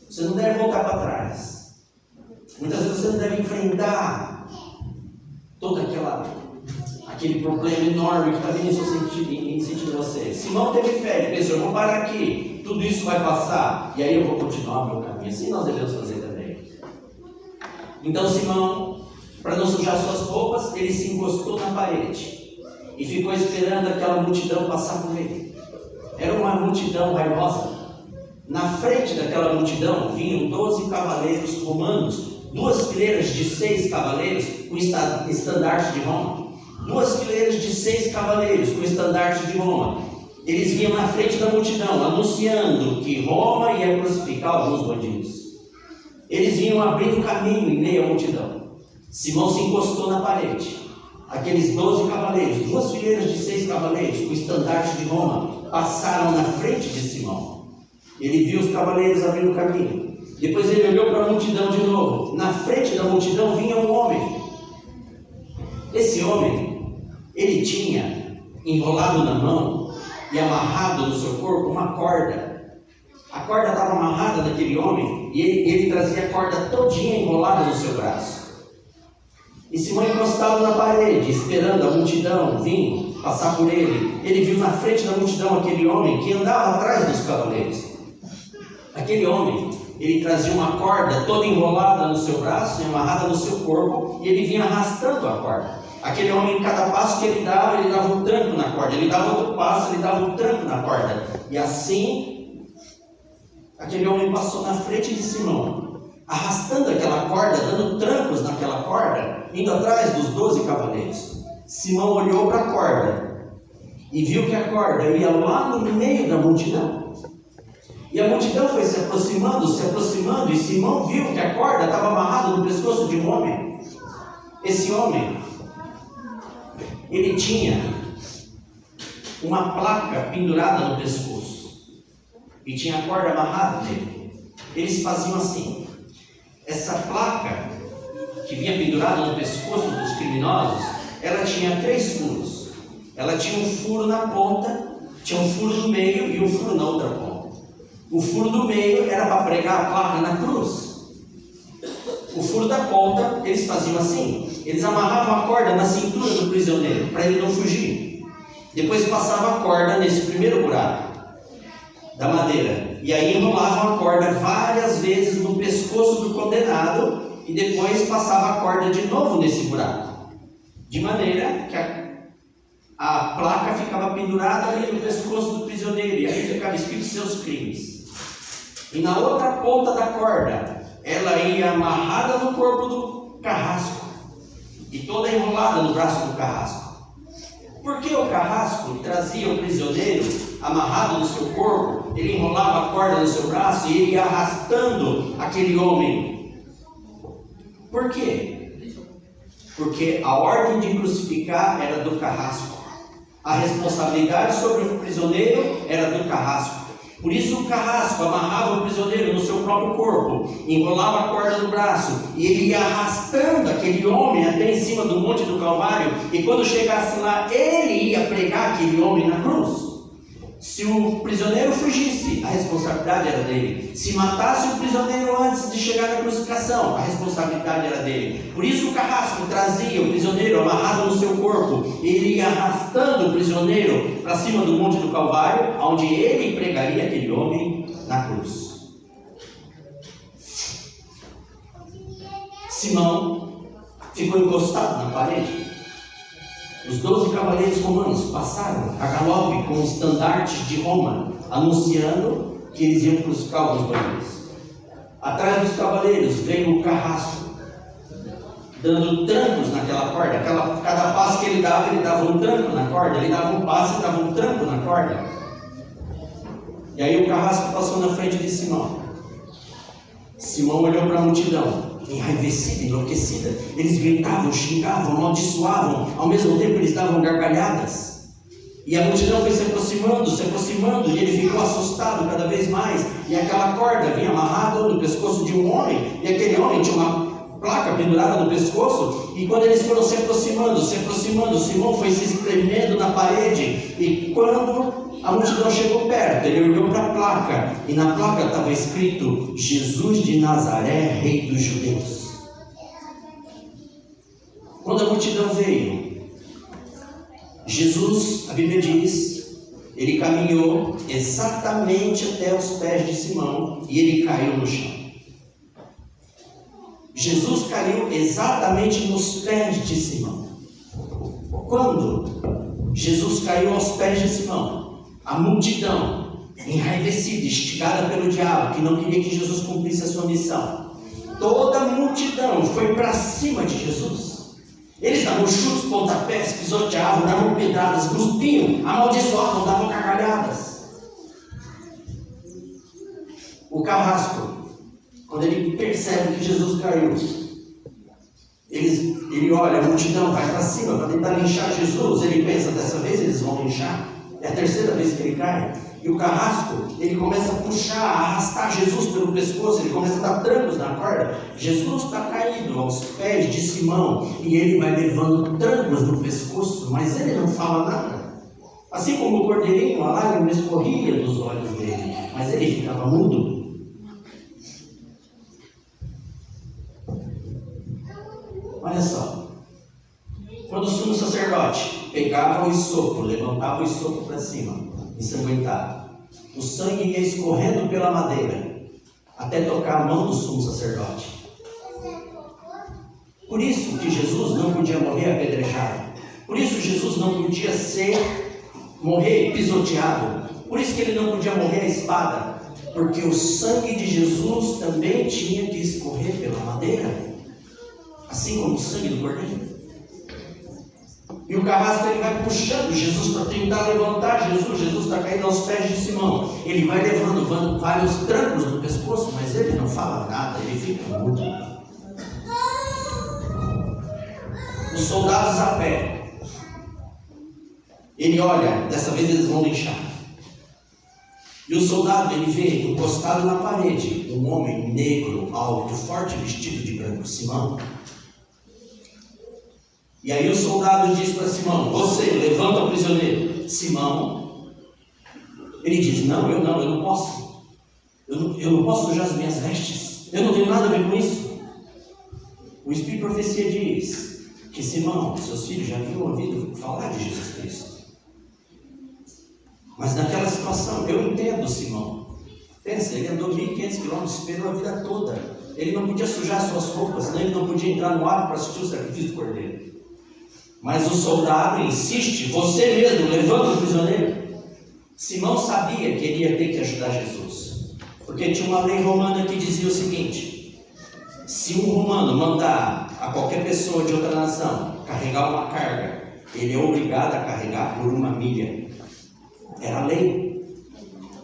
Você não deve voltar para trás. Muitas vezes você não deve enfrentar todo aquele problema enorme que está vindo em sentido de você. Simão teve fé, ele pensou: eu vou parar aqui, tudo isso vai passar, e aí eu vou continuar o meu caminho. Assim nós devemos fazer também. Então Simão, para não sujar suas roupas, ele se encostou na parede e ficou esperando aquela multidão passar por ele. Era uma multidão raivosa. Na frente daquela multidão vinham 12 cavaleiros romanos, 2 fileiras de 6 cavaleiros com estandarte de Roma. 2 fileiras de 6 cavaleiros com estandarte de Roma. Eles vinham na frente da multidão, anunciando que Roma ia crucificar alguns bandidos. Eles vinham abrindo caminho em meio à multidão. Simão se encostou na parede. Aqueles 12 cavaleiros, 2 fileiras de 6 cavaleiros com estandarte de Roma, passaram na frente de Simão. Ele viu os cavaleiros abrindo caminho. Depois ele olhou para a multidão de novo. Na frente da multidão vinha um homem. Esse homem, ele tinha enrolado na mão e amarrado no seu corpo uma corda. A corda estava amarrada naquele homem e ele trazia a corda todinha enrolada no seu braço. E Simão, encostado na parede, esperando a multidão vir passar por ele, ele viu na frente da multidão aquele homem que andava atrás dos cavaleiros. Aquele homem, ele trazia uma corda toda enrolada no seu braço e amarrada no seu corpo, e ele vinha arrastando a corda. Aquele homem, em cada passo que ele dava um tranco na corda. Ele dava outro passo, ele dava um tranco na corda. E assim, aquele homem passou na frente de Simão, arrastando aquela corda, dando trancos naquela corda, indo atrás dos 12 cavaleiros. Simão olhou para a corda e viu que a corda ia lá no meio da multidão. E a multidão foi se aproximando, e Simão viu que a corda estava amarrada no pescoço de um homem. Esse homem, ele tinha uma placa pendurada no pescoço e tinha a corda amarrada nele. Eles faziam assim. Essa placa que vinha pendurada no pescoço dos criminosos, ela tinha 3 furos. Ela tinha um furo na ponta, tinha um furo no meio e um furo na outra ponta. O furo do meio era para pregar a placa na cruz. O furo da ponta, eles faziam assim. Eles amarravam a corda na cintura do prisioneiro, para ele não fugir. Depois passavam a corda nesse primeiro buraco da madeira. E aí enrolavam a corda várias vezes no pescoço do condenado. E depois passava a corda de novo nesse buraco. De maneira que a placa ficava pendurada ali no pescoço do prisioneiro. E aí ficava escrito seus crimes. E na outra ponta da corda, ela ia amarrada no corpo do carrasco e toda enrolada no braço do carrasco. Porque o carrasco trazia o prisioneiro amarrado no seu corpo, ele enrolava a corda no seu braço e ele ia arrastando aquele homem. Por quê? Porque a ordem de crucificar era do carrasco. A responsabilidade sobre o prisioneiro era do carrasco. Por isso o carrasco amarrava o prisioneiro no seu próprio corpo, enrolava a corda no braço, e ele ia arrastando aquele homem até em cima do monte do Calvário, e quando chegasse lá, ele ia pregar aquele homem na cruz. Se o prisioneiro fugisse, a responsabilidade era dele. Se matasse o prisioneiro antes de chegar na crucificação, a responsabilidade era dele. Por isso o carrasco trazia o prisioneiro amarrado no seu corpo. Ele ia arrastando o prisioneiro para cima do monte do Calvário, onde ele pregaria aquele homem na cruz. Simão ficou encostado na parede. Os 12 cavaleiros romanos passaram a galope com estandartes de Roma, anunciando que eles iam crucificar os bandidos. Atrás dos cavaleiros veio o carrasco, dando trancos naquela corda. Cada passo que ele dava um tranco na corda. Ele dava um passo e dava um tranco na corda. E aí o carrasco passou na frente de Simão. Simão olhou para a multidão, enraivecida, enlouquecida. Eles gritavam, xingavam, amaldiçoavam. Ao mesmo tempo eles davam gargalhadas. E a multidão foi se aproximando, e ele ficou assustado cada vez mais. E aquela corda vinha amarrada no pescoço de um homem, e aquele homem tinha uma placa pendurada no pescoço. E quando eles foram se aproximando, Simão foi se espremendo na parede. E quando a multidão chegou perto, ele olhou para a placa, e na placa estava escrito: Jesus de Nazaré, Rei dos Judeus. Quando a multidão veio, Jesus, a Bíblia diz, ele caminhou exatamente até os pés de Simão e ele caiu no chão. Jesus caiu exatamente nos pés de Simão. Quando Jesus caiu aos pés de Simão, a multidão, enraivecida, instigada pelo diabo, que não queria que Jesus cumprisse a sua missão, toda a multidão foi para cima de Jesus. Eles davam chutes, pontapés, pisoteavam, davam pedradas, cuspiam, amaldiçoavam, davam gargalhadas. O carrasco, quando ele percebe que Jesus caiu, ele olha, a multidão vai para cima para tentar linchar Jesus. Ele pensa: dessa vez eles vão linchar. É a terceira vez que ele cai. E o carrasco, ele começa a puxar, a arrastar Jesus pelo pescoço, ele começa a dar trancos na corda. Jesus está caído aos pés de Simão e ele vai levando trancos no pescoço, mas ele não fala nada. Assim como o cordeirinho, a lágrima escorria dos olhos dele, mas ele ficava mudo. Olha só, quando o sumo sacerdote pegava o esopo, levantava o esopo para cima, ensanguentado, o sangue ia escorrendo pela madeira até tocar a mão do sumo sacerdote. Por isso que Jesus não podia morrer apedrejado, por isso Jesus não podia morrer pisoteado, por isso que ele não podia morrer à espada, porque o sangue de Jesus também tinha que escorrer pela madeira, assim como o sangue do cordeiro. E o carrasco ele vai puxando Jesus para tentar levantar Jesus. Jesus está caído aos pés de Simão. Ele vai levando vários trancos no pescoço, mas ele não fala nada, ele fica mudo. Os soldados a pé. Ele olha, dessa vez eles vão linchar. E o soldado ele vê encostado na parede um homem negro, alto, forte, vestido de branco, Simão. E aí o soldado diz para Simão: você levanta o prisioneiro. Simão, ele diz: não, eu não posso. Eu não posso sujar as minhas vestes. Eu não tenho nada a ver com isso. O Espírito de Profecia diz que Simão, seus filhos já haviam ouvido falar de Jesus Cristo. Mas naquela situação, eu entendo Simão. Pensa, ele andou 1.500 quilômetros, esperou a vida toda. Ele não podia sujar suas roupas, nem ele não podia entrar no ato para assistir o sacrifício do cordeiro. Mas o soldado insiste: você mesmo levanta o prisioneiro. Simão sabia que ele ia ter que ajudar Jesus, porque tinha uma lei romana que dizia o seguinte: se um romano mandar a qualquer pessoa de outra nação carregar uma carga, ele é obrigado a carregar por 1 milha. Era a lei.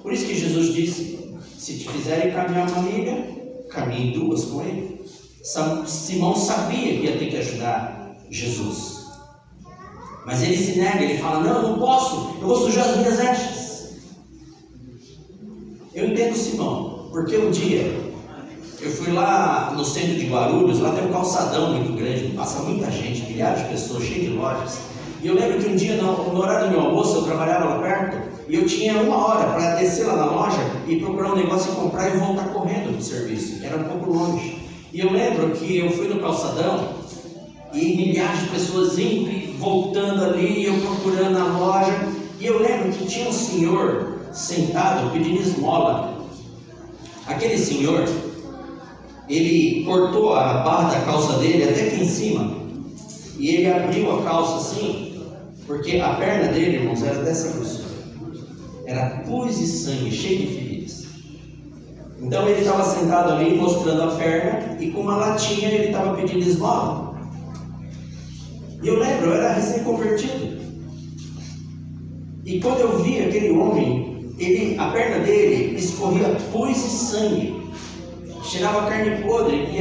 Por isso que Jesus disse: se te fizerem caminhar 1 milha, caminhe 2 com ele. Simão sabia que ia ter que ajudar Jesus, mas ele se nega, ele fala: não, eu não posso, eu vou sujar as minhas vestes. Eu entendo Simão, porque um dia eu fui lá no centro de Guarulhos, lá tem um calçadão muito grande, passa muita gente, milhares de pessoas, cheio de lojas. E eu lembro que um dia, no horário do meu almoço, eu trabalhava lá perto, e eu tinha 1 hora para descer lá na loja e procurar um negócio e comprar e voltar correndo do serviço, que era um pouco longe. E eu lembro que eu fui no calçadão, e milhares de pessoas indo e voltando ali, eu procurando na loja, e eu lembro que tinha um senhor sentado pedindo esmola. Aquele senhor, ele cortou a barra da calça dele até aqui em cima, e ele abriu a calça assim, porque a perna dele, irmãos, era dessa grossura, era pus e sangue, cheio de feridas. Então ele estava sentado ali mostrando a perna, e com uma latinha ele estava pedindo esmola. E eu lembro, eu era recém-convertido. E quando eu vi aquele homem, a perna dele escorria pus e sangue, cheirava carne podre, e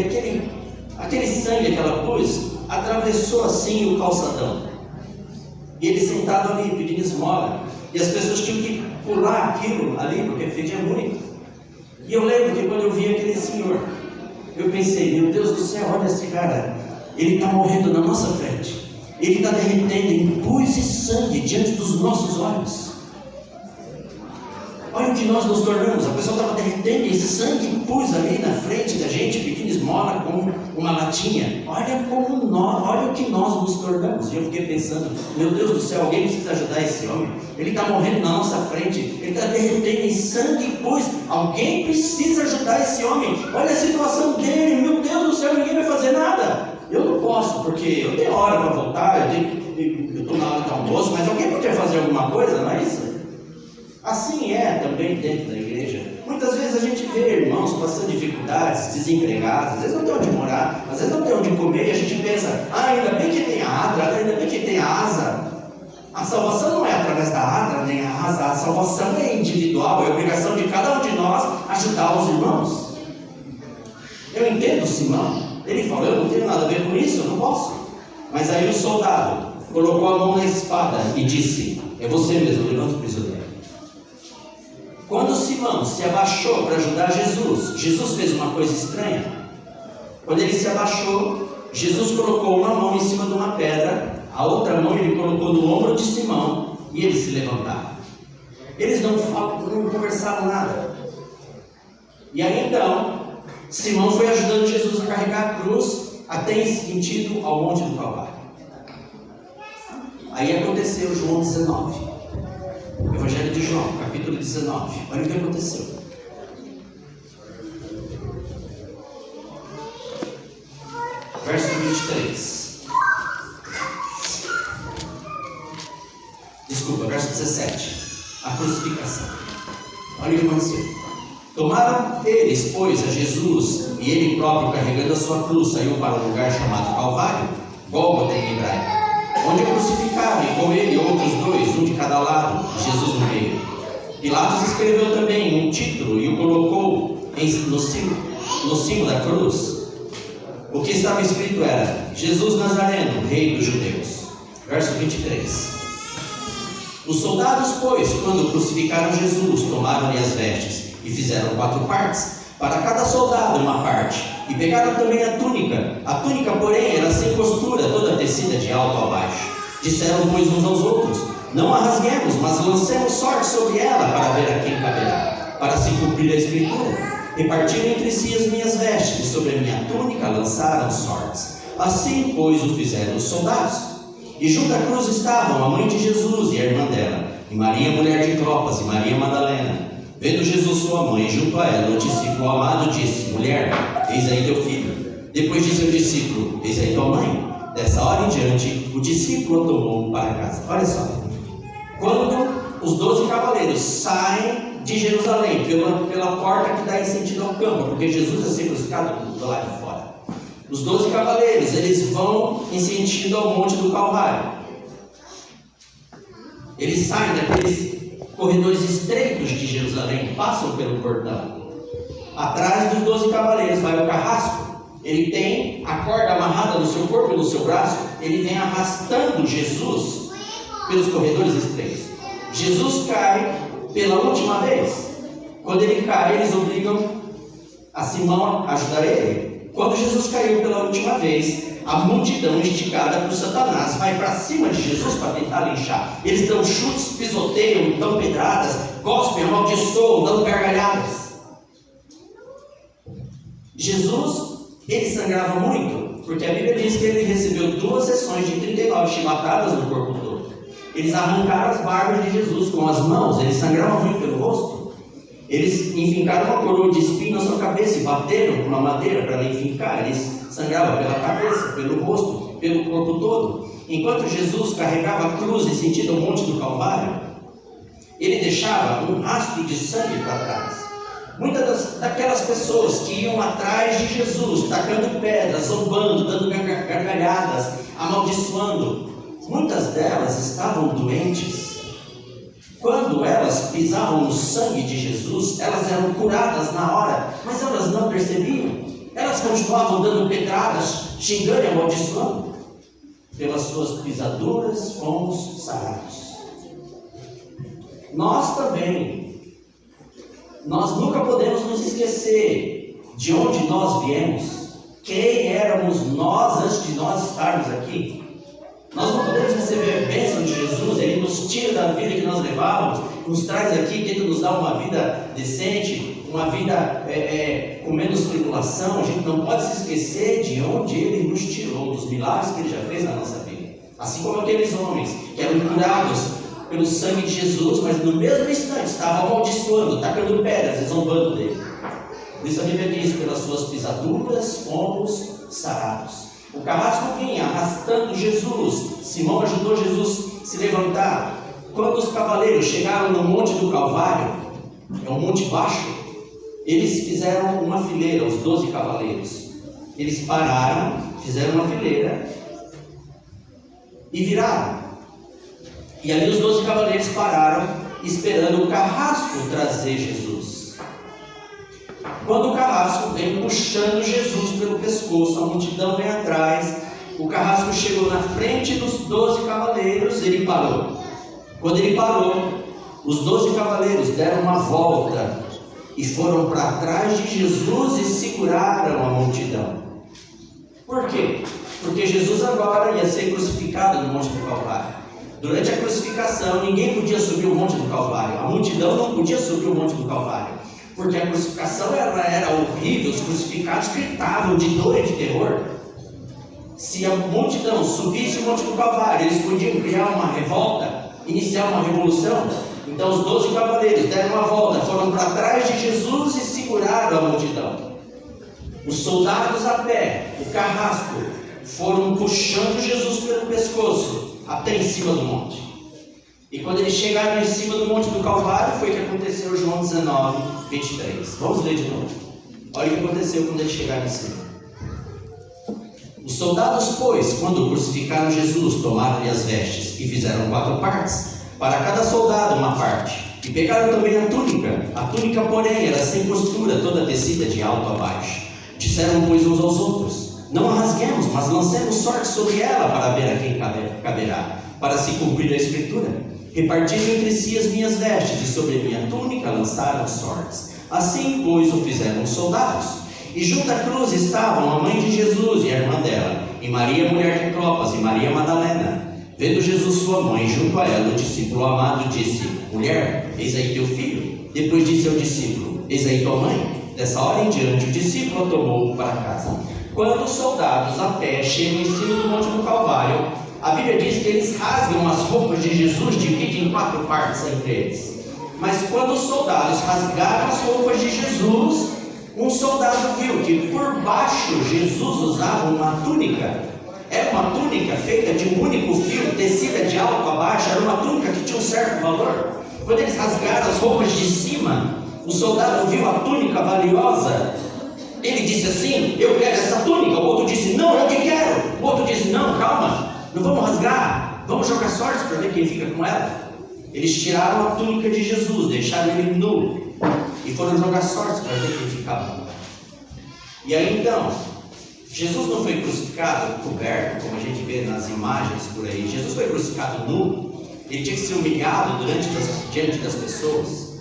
aquele sangue, aquela pus, atravessou assim o calçadão. E ele sentado ali, pedindo esmola. E as pessoas tinham que pular aquilo ali, porque fedia muito. E eu lembro que quando eu vi aquele senhor, eu pensei: meu Deus do céu, olha esse cara, ele está morrendo na nossa frente. Ele está derretendo em pus e sangue diante dos nossos olhos. Olha o que nós nos tornamos. A pessoa estava derretendo em sangue e pus ali na frente da gente, pedindo esmola com uma latinha. Olha o que nós nos tornamos. E eu fiquei pensando: meu Deus do céu, alguém precisa ajudar esse homem. Ele está morrendo na nossa frente. Ele está derretendo em sangue e pus. Alguém precisa ajudar esse homem. Olha a situação dele. Meu Deus do céu, ninguém vai fazer nada. Eu não posso, porque eu tenho hora para voltar, eu estou na hora do almoço, mas alguém podia fazer alguma coisa, não é isso? Assim é também dentro da igreja. Muitas vezes a gente vê irmãos passando dificuldades, desempregados, às vezes não tem onde morar, às vezes não tem onde comer, e a gente pensa: ainda bem que tem a Adra, ainda bem que tem a asa. A salvação não é através da Adra nem a asa, a salvação é individual, é obrigação de cada um de nós ajudar os irmãos. Eu entendo Simão. Ele falou: eu não tenho nada a ver com isso, eu não posso. Mas aí o soldado colocou a mão na espada e disse: é você mesmo, levanta o prisioneiro. Simão se abaixou para ajudar Jesus, Jesus fez uma coisa estranha. Quando ele se abaixou, Jesus colocou uma mão em cima de uma pedra, a outra mão ele colocou no ombro de Simão e eles se levantaram. Eles não conversavam nada. E aí então, Simão foi ajudando Jesus a carregar a cruz até em sentido ao Monte do Calvário. Aí aconteceu João 19, Evangelho de João, capítulo 19. Olha o que aconteceu. Verso 23. Desculpa, verso 17. A crucificação. Olha o que aconteceu. Tomaram eles, pois, a Jesus, e ele próprio, carregando a sua cruz, saiu para um lugar chamado Calvário, Gólgota em hebraico, onde o crucificaram, e com ele outros dois, um de cada lado, Jesus no meio. Pilatos escreveu também um título e o colocou no cimo da cruz. O que estava escrito era: Jesus Nazareno, Rei dos Judeus. Verso 23. Os soldados, pois, quando crucificaram Jesus, tomaram-lhe as vestes e fizeram 4 partes, para cada soldado uma parte, e pegaram também a túnica. A túnica, porém, era sem costura, toda tecida de alto a baixo. Disseram, pois, uns aos outros: não a rasguemos, mas lancemos sorte sobre ela, para ver a quem caberá, para se cumprir a escritura. Repartiram entre si as minhas vestes, e sobre a minha túnica lançaram sortes. Assim, pois, o fizeram os soldados. E junto à cruz estavam a mãe de Jesus e a irmã dela, e Maria, mulher de Clopas, e Maria Madalena. Vendo Jesus sua mãe junto a ela, o discípulo amado disse: mulher, eis aí teu filho. Depois disse ao discípulo: eis aí tua mãe. Dessa hora em diante, o discípulo a tomou para casa. Olha só, quando os 12 cavaleiros saem de Jerusalém pela porta que dá em sentido ao campo, porque Jesus é ser crucificado do lado de fora. Os 12 cavaleiros, eles vão em sentido ao Monte do Calvário. Eles saem daqueles corredores estreitos de Jerusalém, passam pelo portão. Atrás dos 12 cavaleiros vai o carrasco. Ele tem a corda amarrada no seu corpo e no seu braço. Ele vem arrastando Jesus pelos corredores estreitos. Jesus cai pela última vez. Quando ele cai, eles obrigam a Simão a ajudar ele. Quando Jesus caiu pela última vez, a multidão instigada por Satanás vai para cima de Jesus para tentar linchar. Eles dão chutes, pisoteiam, dão pedradas, gospem, amaldiçoam, dão gargalhadas. Jesus, ele sangrava muito, porque a Bíblia diz que ele recebeu 2 sessões de 39 chibatadas no corpo todo. Eles arrancaram as barbas de Jesus com as mãos, eles sangravam muito pelo rosto. Eles enfincaram uma coroa de espinho na sua cabeça e bateram com uma madeira para lhe enfincar. Eles sangravam pela cabeça, pelo rosto, pelo corpo todo. Enquanto Jesus carregava a cruz em sentido ao Monte do Calvário, ele deixava um rastro de sangue para trás. Muitas daquelas pessoas que iam atrás de Jesus, tacando pedras, zombando, dando gargalhadas, amaldiçoando, muitas delas estavam doentes. Quando elas pisavam no sangue de Jesus, elas eram curadas na hora, mas elas não percebiam. Elas continuavam dando pedradas, xingando e amaldiçoando. Pelas suas pisaduras fomos sarados. Nós também, nós nunca podemos nos esquecer de onde nós viemos, quem éramos nós antes de nós estarmos aqui. Nós não podemos receber a bênção de Jesus, Ele nos tira da vida que nós levávamos, nos traz aqui, tenta nos dar uma vida decente, uma vida com menos tribulação. A gente não pode se esquecer de onde Ele nos tirou, dos milagres que Ele já fez na nossa vida. Assim como aqueles homens que eram curados pelo sangue de Jesus, mas no mesmo instante estavam amaldiçoando, tacando pedras e zombando dele. Por isso a Bíblia diz: pelas suas pisaduras fomos sarados. O carrasco vinha arrastando Jesus. Simão ajudou Jesus a se levantar. Quando os cavaleiros chegaram no Monte do Calvário, é um monte baixo, eles fizeram uma fileira, os 12 cavaleiros. Eles pararam, fizeram uma fileira e viraram. E ali os 12 cavaleiros pararam, esperando o carrasco trazer Jesus. Quando o carrasco vem puxando Jesus pelo pescoço, a multidão vem atrás, o carrasco chegou na frente dos 12 cavaleiros, ele parou. Quando ele parou, os 12 cavaleiros deram uma volta e foram para trás de Jesus e seguraram a multidão. Por quê? Porque Jesus agora ia ser crucificado no Monte do Calvário. Durante a crucificação, ninguém podia subir o Monte do Calvário. A multidão não podia subir o Monte do Calvário, porque a crucificação era horrível. Os crucificados gritavam de dor e de terror. Se a multidão subisse o Monte do Calvário, eles podiam criar uma revolta, iniciar uma revolução. Então os 12 cavaleiros deram uma volta, foram para trás de Jesus e seguraram a multidão. Os soldados a pé, o carrasco, foram puxando Jesus pelo pescoço até em cima do monte. E quando eles chegaram em cima do Monte do Calvário, foi o que aconteceu em João 19, 23. Vamos ler de novo. Olha o que aconteceu quando eles chegaram em cima. Os soldados, pois, quando crucificaram Jesus, tomaram-lhe as vestes e fizeram 4 partes, para cada soldado uma parte. E pegaram também a túnica. A túnica, porém, era sem costura, toda tecida de alto a baixo. Disseram, pois, uns aos outros: não a rasguemos, mas lancemos sorte sobre ela, para ver a quem caberá, para se cumprir a Escritura. Repartiram entre si as minhas vestes, e sobre a minha túnica lançaram sortes. Assim, pois, o fizeram os soldados. E junto à cruz estavam a mãe de Jesus e a irmã dela, e Maria, mulher de Clopas, e Maria Madalena. Vendo Jesus sua mãe junto a ela, o discípulo amado disse: mulher, eis aí teu filho. Depois disse ao discípulo: eis aí tua mãe. Dessa hora em diante, o discípulo a tomou para casa. Quando os soldados a pé chegam em cima do Monte do Calvário, a Bíblia diz que eles rasgam as roupas de Jesus, dividem em 4 partes entre eles. Mas quando os soldados rasgaram as roupas de Jesus, um soldado viu que por baixo Jesus usava uma túnica. Era uma túnica feita de um único fio, tecida de alto a baixo. Era uma túnica que tinha um certo valor. Quando eles rasgaram as roupas de cima, o soldado viu a túnica valiosa. Ele disse assim: eu quero essa túnica. O outro disse: não, eu que quero. O outro disse: não, calma, não vamos rasgar, vamos jogar sorte para ver quem fica com ela. Eles tiraram a túnica de Jesus, deixaram ele nu e foram jogar sorte para ver quem ficava. E aí então, Jesus não foi crucificado coberto, como a gente vê nas imagens por aí. Jesus foi crucificado nu. Ele tinha que ser humilhado diante das pessoas.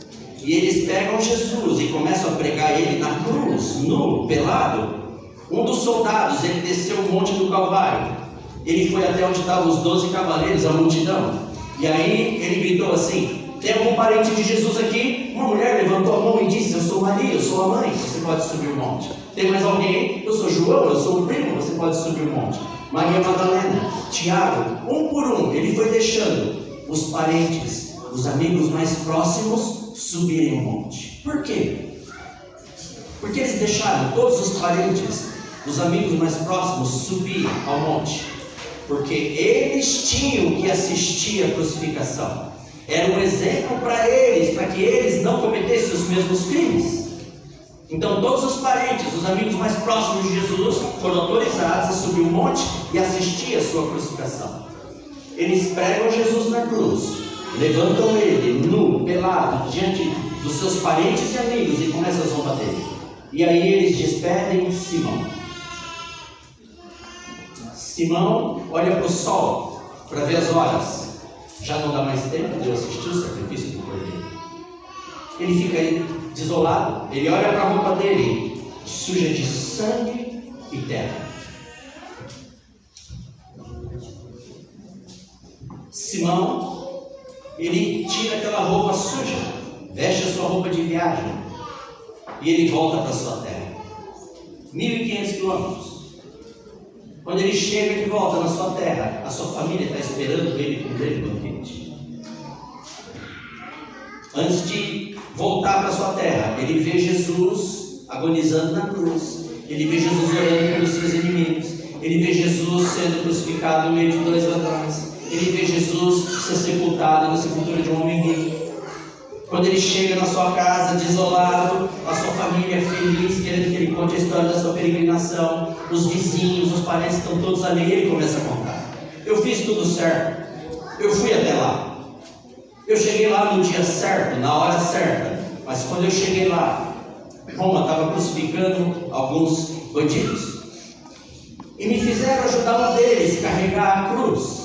E eles pegam Jesus e começam a pregar ele na cruz, nu, pelado. Um dos soldados, ele desceu o Monte do Calvário. Ele foi até onde estavam os 12 cavaleiros, a multidão. E aí ele gritou assim: tem algum parente de Jesus aqui? Uma mulher levantou a mão e disse: eu sou Maria, eu sou a mãe, você pode subir o monte. Tem mais alguém? Eu sou João, eu sou o primo, você pode subir o monte. Maria Madalena, Tiago, um por um, ele foi deixando os parentes, os amigos mais próximos subirem o monte. Por quê? Porque eles deixaram todos os parentes, os amigos mais próximos subir ao monte. Porque eles tinham que assistir à crucificação. Era um exemplo para eles, para que eles não cometessem os mesmos crimes. Então todos os parentes, os amigos mais próximos de Jesus foram autorizados a subir o monte e assistir à sua crucificação. Eles pregam Jesus na cruz, levantam ele nu, pelado, diante dos seus parentes e amigos e começam a zombar dele. E aí eles despedem Simão. Simão olha para o sol para ver as horas. Já não dá mais tempo de eu assistir o sacrifício do cordeiro. Ele fica aí desolado. Ele olha para a roupa dele, suja de sangue e terra. Simão, ele tira aquela roupa suja, veste a sua roupa de viagem e ele volta para a sua terra. 1.500 quilômetros. Quando ele chega de volta na sua terra, a sua família está esperando ele com um grande banquete. Antes de voltar para a sua terra, ele vê Jesus agonizando na cruz. Ele vê Jesus orando pelos seus inimigos. Ele vê Jesus sendo crucificado no meio de 2 ladrões. Ele vê Jesus ser sepultado na sepultura de um homem rico. Quando ele chega na sua casa, desolado, a sua família feliz, querendo que ele conte a história da sua peregrinação, os vizinhos, os parentes estão todos ali, e ele começa a contar. Eu fiz tudo certo, eu fui até lá, eu cheguei lá no dia certo, na hora certa, mas quando eu cheguei lá, Roma estava crucificando alguns bandidos, e me fizeram ajudar um deles a carregar a cruz.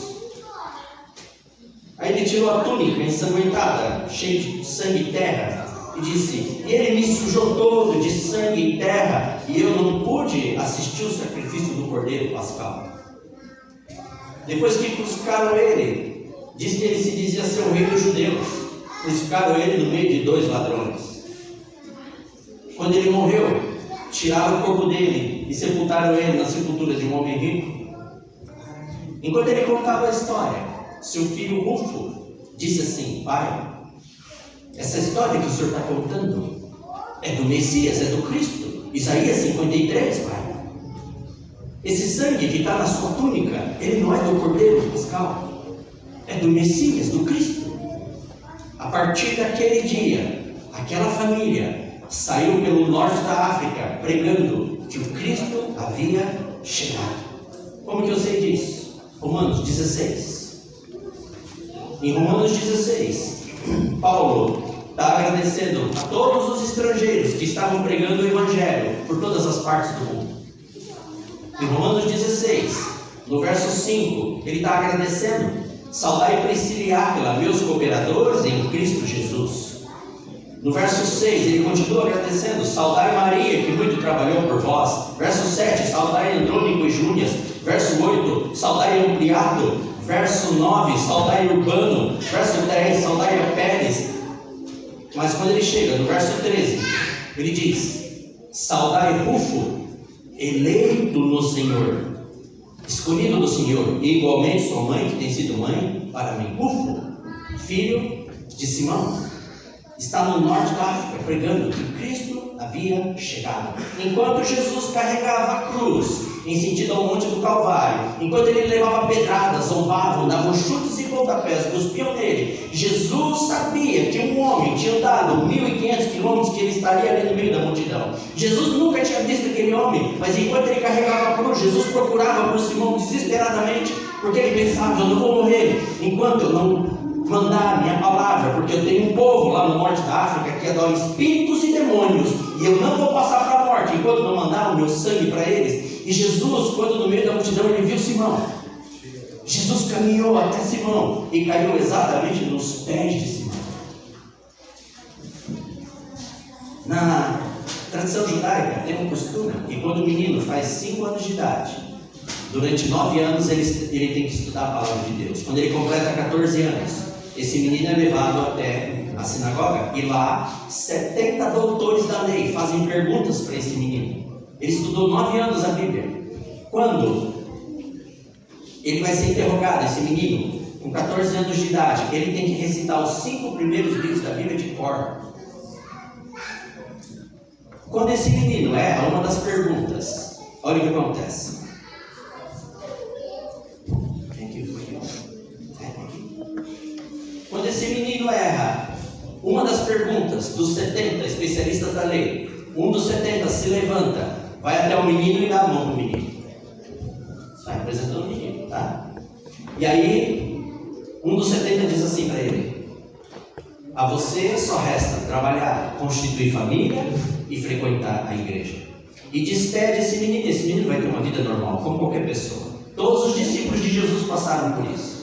Aí ele tirou a túnica ensanguentada, cheia de sangue e terra, e disse: ele me sujou todo de sangue e terra, e eu não pude assistir o sacrifício do cordeiro pascal. Depois que crucificaram ele, diz que ele se dizia ser o rei dos judeus. Crucificaram ele no meio de 2 ladrões. Quando ele morreu, tiraram o corpo dele e sepultaram ele na sepultura de um homem rico. Enquanto ele contava a história, seu filho Rufo disse assim: pai, essa história que o senhor está contando é do Messias, é do Cristo. Isaías 53, pai. Esse sangue que está na sua túnica, ele não é do cordeiro pascal, é do Messias, do Cristo. A partir daquele dia, aquela família saiu pelo norte da África pregando que o Cristo havia chegado. Como que eu sei disso? Romanos 16. Em Romanos 16, Paulo está agradecendo a todos os estrangeiros que estavam pregando o Evangelho por todas as partes do mundo. Em Romanos 16, no verso 5, ele está agradecendo: saudai Priscila e Áquila, meus cooperadores em Cristo Jesus. No verso 6, ele continua agradecendo: saudai Maria, que muito trabalhou por vós. Verso 7, saudai Andrônico e Júnias. Verso 8, saudai Ampliado. Verso 9, saudai Urbano. Verso 10, saudai a Pérez. Mas quando ele chega no verso 13, ele diz: saudai Rufo, eleito no Senhor, escolhido do Senhor, e igualmente sua mãe, que tem sido mãe para mim. Rufo, filho de Simão, está no norte da África pregando que Cristo havia chegado. Enquanto Jesus carregava a cruz em sentido ao monte do Calvário, enquanto ele levava pedradas, zombavam, davam chutes e pontapés, cuspiam nele, Jesus sabia que um homem tinha andado 1.500 quilômetros, que ele estaria ali no meio da multidão. Jesus nunca tinha visto aquele homem, mas enquanto ele carregava a cruz, Jesus procurava por Simão desesperadamente, porque ele pensava: eu não vou morrer enquanto eu não mandar a minha palavra, porque eu tenho um povo lá no norte da África que adora espíritos e demônios, e eu não vou passar para a morte enquanto não mandar o meu sangue para eles. E Jesus, quando no meio da multidão ele viu Simão, Jesus caminhou até Simão e caiu exatamente nos pés de Simão. Na tradição judaica tem um costume que quando o menino faz 5 anos de idade, durante 9 anos ele tem que estudar a palavra de Deus. Quando ele completa 14 anos, esse menino é levado até a sinagoga, e lá 70 doutores da lei fazem perguntas para esse menino. Ele estudou 9 anos a Bíblia. Quando ele vai ser interrogado, esse menino, com 14 anos de idade, ele tem que recitar os 5 primeiros livros da Bíblia de cor. Quando esse menino erra uma das perguntas, olha o que acontece. Quando esse menino erra uma das perguntas dos 70 especialistas da lei, um dos 70 se levanta, vai até o menino e dá a mão para o menino. Está representando o menino, tá? E aí, um dos 70 diz assim para ele: a você só resta trabalhar, constituir família e frequentar a igreja. E despede esse menino vai ter uma vida normal, como qualquer pessoa. Todos os discípulos de Jesus passaram por isso.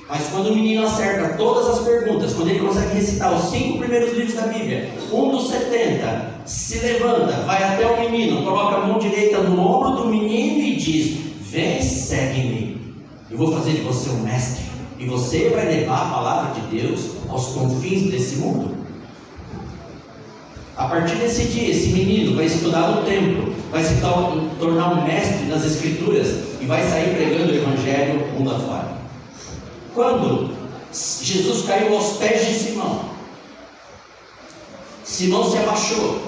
Mas quando o menino acerta todas as perguntas, quando ele consegue recitar os 5 primeiros livros da Bíblia, um dos 70 se levanta, vai até o menino, coloca a mão direita no ombro do menino e diz: vem, segue-me, eu vou fazer de você um mestre, e você vai levar a palavra de Deus aos confins desse mundo. A partir desse dia, esse menino vai estudar no templo, vai se tornar um mestre nas escrituras e vai sair pregando o evangelho mundo afora. Quando Jesus caiu aos pés de Simão, Simão se abaixou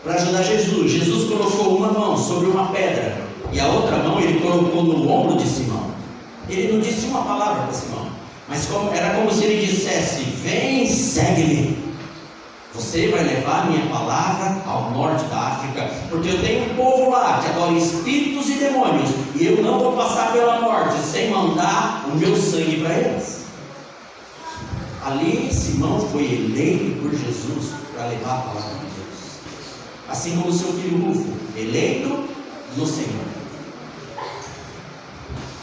para ajudar Jesus. Jesus colocou uma mão sobre uma pedra e a outra mão ele colocou no ombro de Simão. Ele não disse uma palavra para Simão, mas era como se ele dissesse: vem, segue-me. Você vai levar a minha palavra ao norte da África, porque eu tenho um povo lá que adora espíritos e demônios, e eu não vou passar pela morte sem mandar o meu sangue para eles. Ali Simão foi eleito por Jesus para levar a palavra de Deus, assim como seu filho Rufo, eleito no Senhor.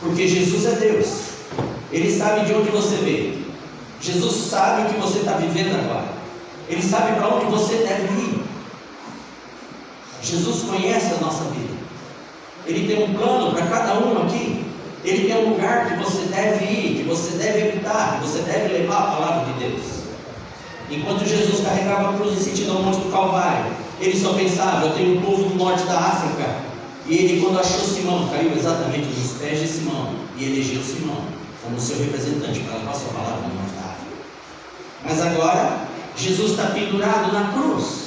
Porque Jesus é Deus, Ele sabe de onde você veio, Jesus sabe o que você está vivendo agora. Ele sabe para onde você deve ir. Jesus conhece a nossa vida. Ele tem um plano para cada um aqui. Ele tem um lugar que você deve ir, que você deve habitar, que você deve levar a palavra de Deus. Enquanto Jesus carregava a cruz e sentido ao monte do Calvário, ele só pensava: eu tenho um povo do norte da África. E ele, quando achou Simão, caiu exatamente nos pés de Simão e elegeu Simão como seu representante para levar sua palavra no norte da África. Mas agora, Jesus está pendurado na cruz.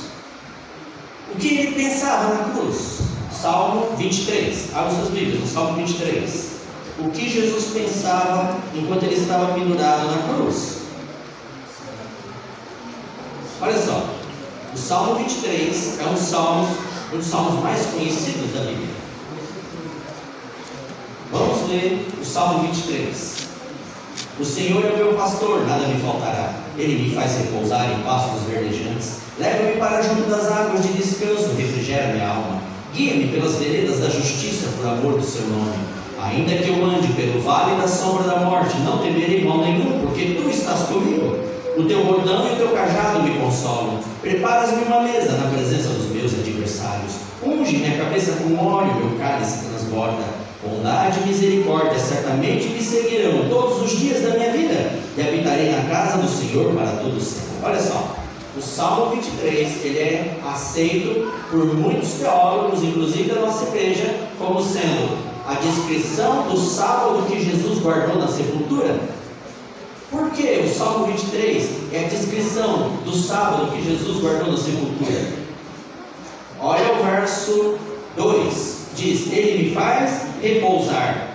O que ele pensava na cruz? Salmo 23. Abra suas Bíblias, no Salmo 23. O que Jesus pensava enquanto ele estava pendurado na cruz? Olha só, o Salmo 23 é um dos salmos mais conhecidos da Bíblia. Vamos ler o Salmo 23. O Senhor é o meu pastor, nada me faltará. Ele me faz repousar em pastos verdejantes. Leva-me para junto das águas de descanso, refrigera minha alma. Guia-me pelas veredas da justiça, por amor do seu nome. Ainda que eu ande pelo vale da sombra da morte, não temerei mal nenhum, porque tu estás comigo. O teu bordão e o teu cajado me consolam. Preparas-me uma mesa na presença dos meus adversários. Unge minha cabeça com óleo, meu cálice transborda. Bondade e misericórdia certamente me seguirão todos os dias da minha vida, e habitarei na casa do Senhor para todo sempre. Olha só, o Salmo 23, ele é aceito por muitos teólogos, inclusive da nossa igreja, como sendo a descrição do sábado que Jesus guardou na sepultura. Por que o Salmo 23 é a descrição do sábado que Jesus guardou na sepultura? Olha o verso 2. Diz: ele me faz repousar,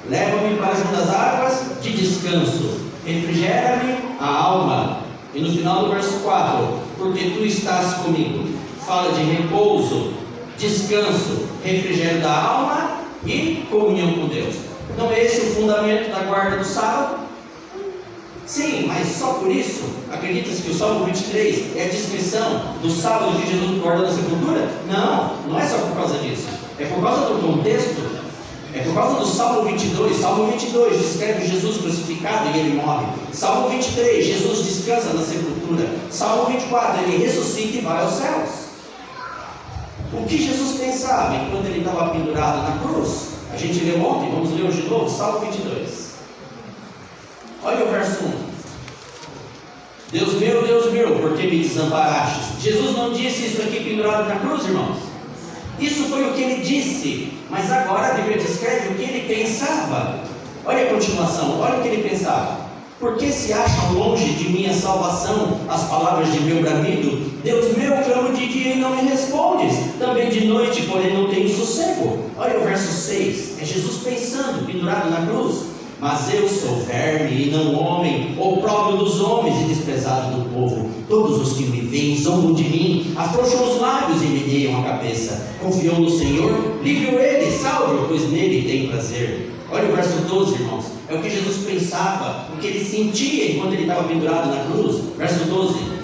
leva-me para junto das águas de descanso, refrigera-me a alma. E no final do verso 4, porque tu estás comigo. Fala de repouso, descanso, refrigério da alma e comunhão com Deus. Não é esse o fundamento da guarda do sábado? Sim, mas só por isso acredita-se que o Salmo 23 é a descrição do sábado que Jesus guardou na sepultura? Não, não é só por causa disso. É por causa do contexto. É por causa do Salmo 22. Salmo 22 descreve Jesus crucificado e ele morre. Salmo 23, Jesus descansa na sepultura. Salmo 24, ele ressuscita e vai aos céus. O que Jesus pensava enquanto ele estava pendurado na cruz? A gente leu ontem, vamos ler hoje de novo, Salmo 22. Olha o verso 1. Deus meu, por que me desamparastes? Jesus não disse isso aqui pendurado na cruz, irmãos. Isso foi o que ele disse, mas agora a Bíblia descreve o que ele pensava. Olha a continuação, olha o que ele pensava. Por que se acham longe de minha salvação as palavras de meu bramido? Deus meu, clamo de dia e não me respondes. Também de noite, porém não tenho sossego. Olha o verso 6, é Jesus pensando, pendurado na cruz. Mas eu sou verme e não homem, opróbrio dos homens e desprezado do povo. Todos os que me veem zombam de mim, afrouxam os lábios e me deiam a cabeça. Confiou no Senhor, livre-o ele, salve-o, pois nele tem prazer. Olha o verso 12, irmãos, é o que Jesus pensava, o que ele sentia enquanto ele estava pendurado na cruz. Verso 12.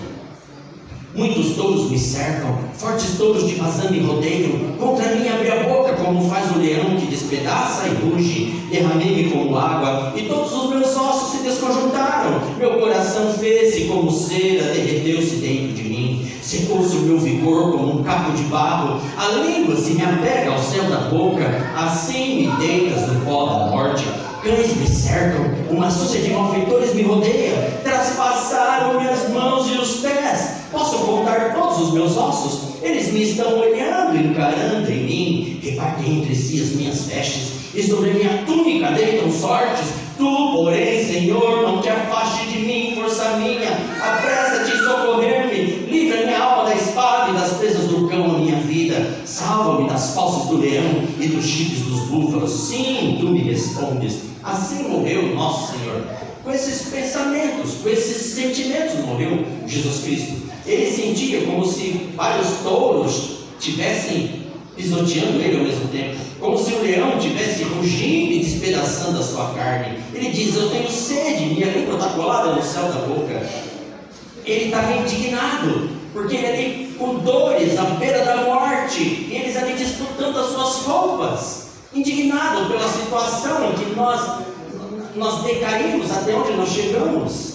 Muitos touros me cercam, fortes touros de Bazã me rodeiam. Contra mim abri a boca como faz o leão que despedaça e ruge. Derramei-me como água e todos os meus ossos se desconjuntaram. Meu coração fez-se como cera, derreteu-se dentro de mim. Secou-se o meu vigor como um capo de barro. A língua se me apega ao céu da boca. Assim me deitas no pó da morte. Cães me cercam, uma súcia de malfeitores me rodeia. Traspassaram-me as mãos e os pés. Posso contar todos os meus ossos? Eles me estão olhando, encarando em mim. Repartem entre si as minhas vestes, e sobre a minha túnica deitam sortes. Tu, porém, Senhor, não te afaste de mim, força minha. Apressa-te em socorrer-me. Livra minha alma da espada e das presas do cão a minha vida. Salva-me das fauces do leão e dos chifres dos búfalos. Sim, tu me respondes. Assim morreu nosso Senhor. Com esses pensamentos, com esses sentimentos morreu Jesus Cristo. Ele sentia como se vários touros estivessem pisoteando ele ao mesmo tempo, como se o leão estivesse rugindo e despedaçando a sua carne. Ele diz: eu tenho sede, minha língua está colada no céu da boca. Ele estava indignado, porque ele ali com dores à beira da morte, e eles ali disputando as suas roupas, indignado pela situação em que nós decaímos, até onde nós chegamos.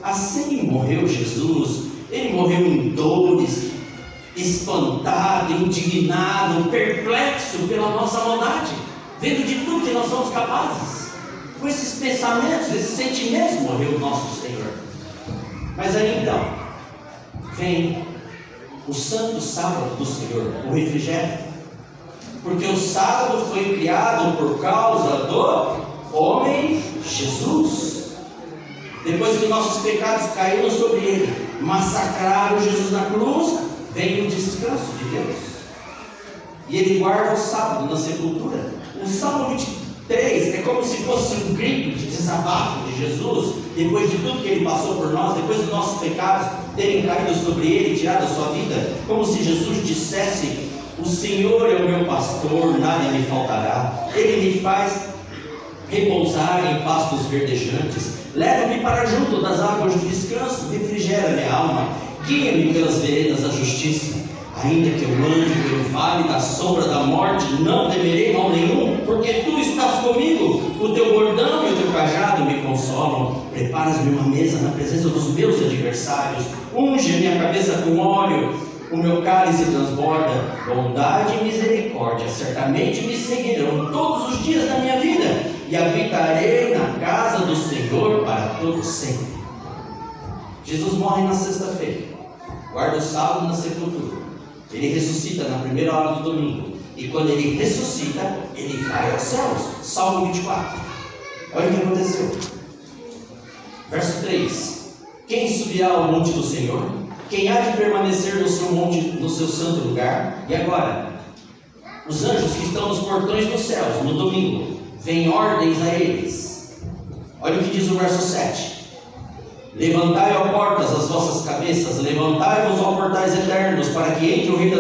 Assim morreu Jesus. Ele morreu em dores, espantado, indignado, perplexo pela nossa maldade, vendo de tudo que nós somos capazes. Com esses pensamentos, esses sentimentos, morreu o nosso Senhor. Mas aí então, vem o santo sábado do Senhor, o refrigério. Porque o sábado foi criado por causa do homem Jesus. Depois que nossos pecados caíram sobre ele, massacraram Jesus na cruz, vem o descanso de Deus. E ele guarda o sábado na sepultura. O Salmo 23 é como se fosse um grito de desabafo de Jesus, depois de tudo que ele passou por nós, depois dos nossos pecados terem caído sobre ele, tirado a sua vida, como se Jesus dissesse: o Senhor é o meu pastor, nada me faltará. Ele me faz repousar em pastos verdejantes, leva-me para junto das águas de descanso, refrigera minha alma, guia-me pelas veredas da justiça. Ainda que eu ande pelo vale da sombra da morte, não temerei mal nenhum, porque tu estás comigo. O teu bordão e o teu cajado me consolam. Preparas-me uma mesa na presença dos meus adversários, unge a minha cabeça com óleo, o meu cálice transborda. Bondade e misericórdia certamente me seguirão todos os dias da minha vida, e habitarei na casa do Senhor para todo sempre. Jesus morre na sexta-feira, guarda o sábado na sepultura. Ele ressuscita na primeira hora do domingo, e quando ele ressuscita, ele vai aos céus. Salmo 24. Olha o que aconteceu. Verso 3: quem subirá ao monte do Senhor? Quem há de permanecer no seu monte, no seu santo lugar? E agora, os anjos que estão nos portões dos céus, no domingo, vêm ordens a eles. Olha o que diz o verso 7: levantai, ó portas, as vossas cabeças, levantai-vos, ó portais eternos, para que entre o Rei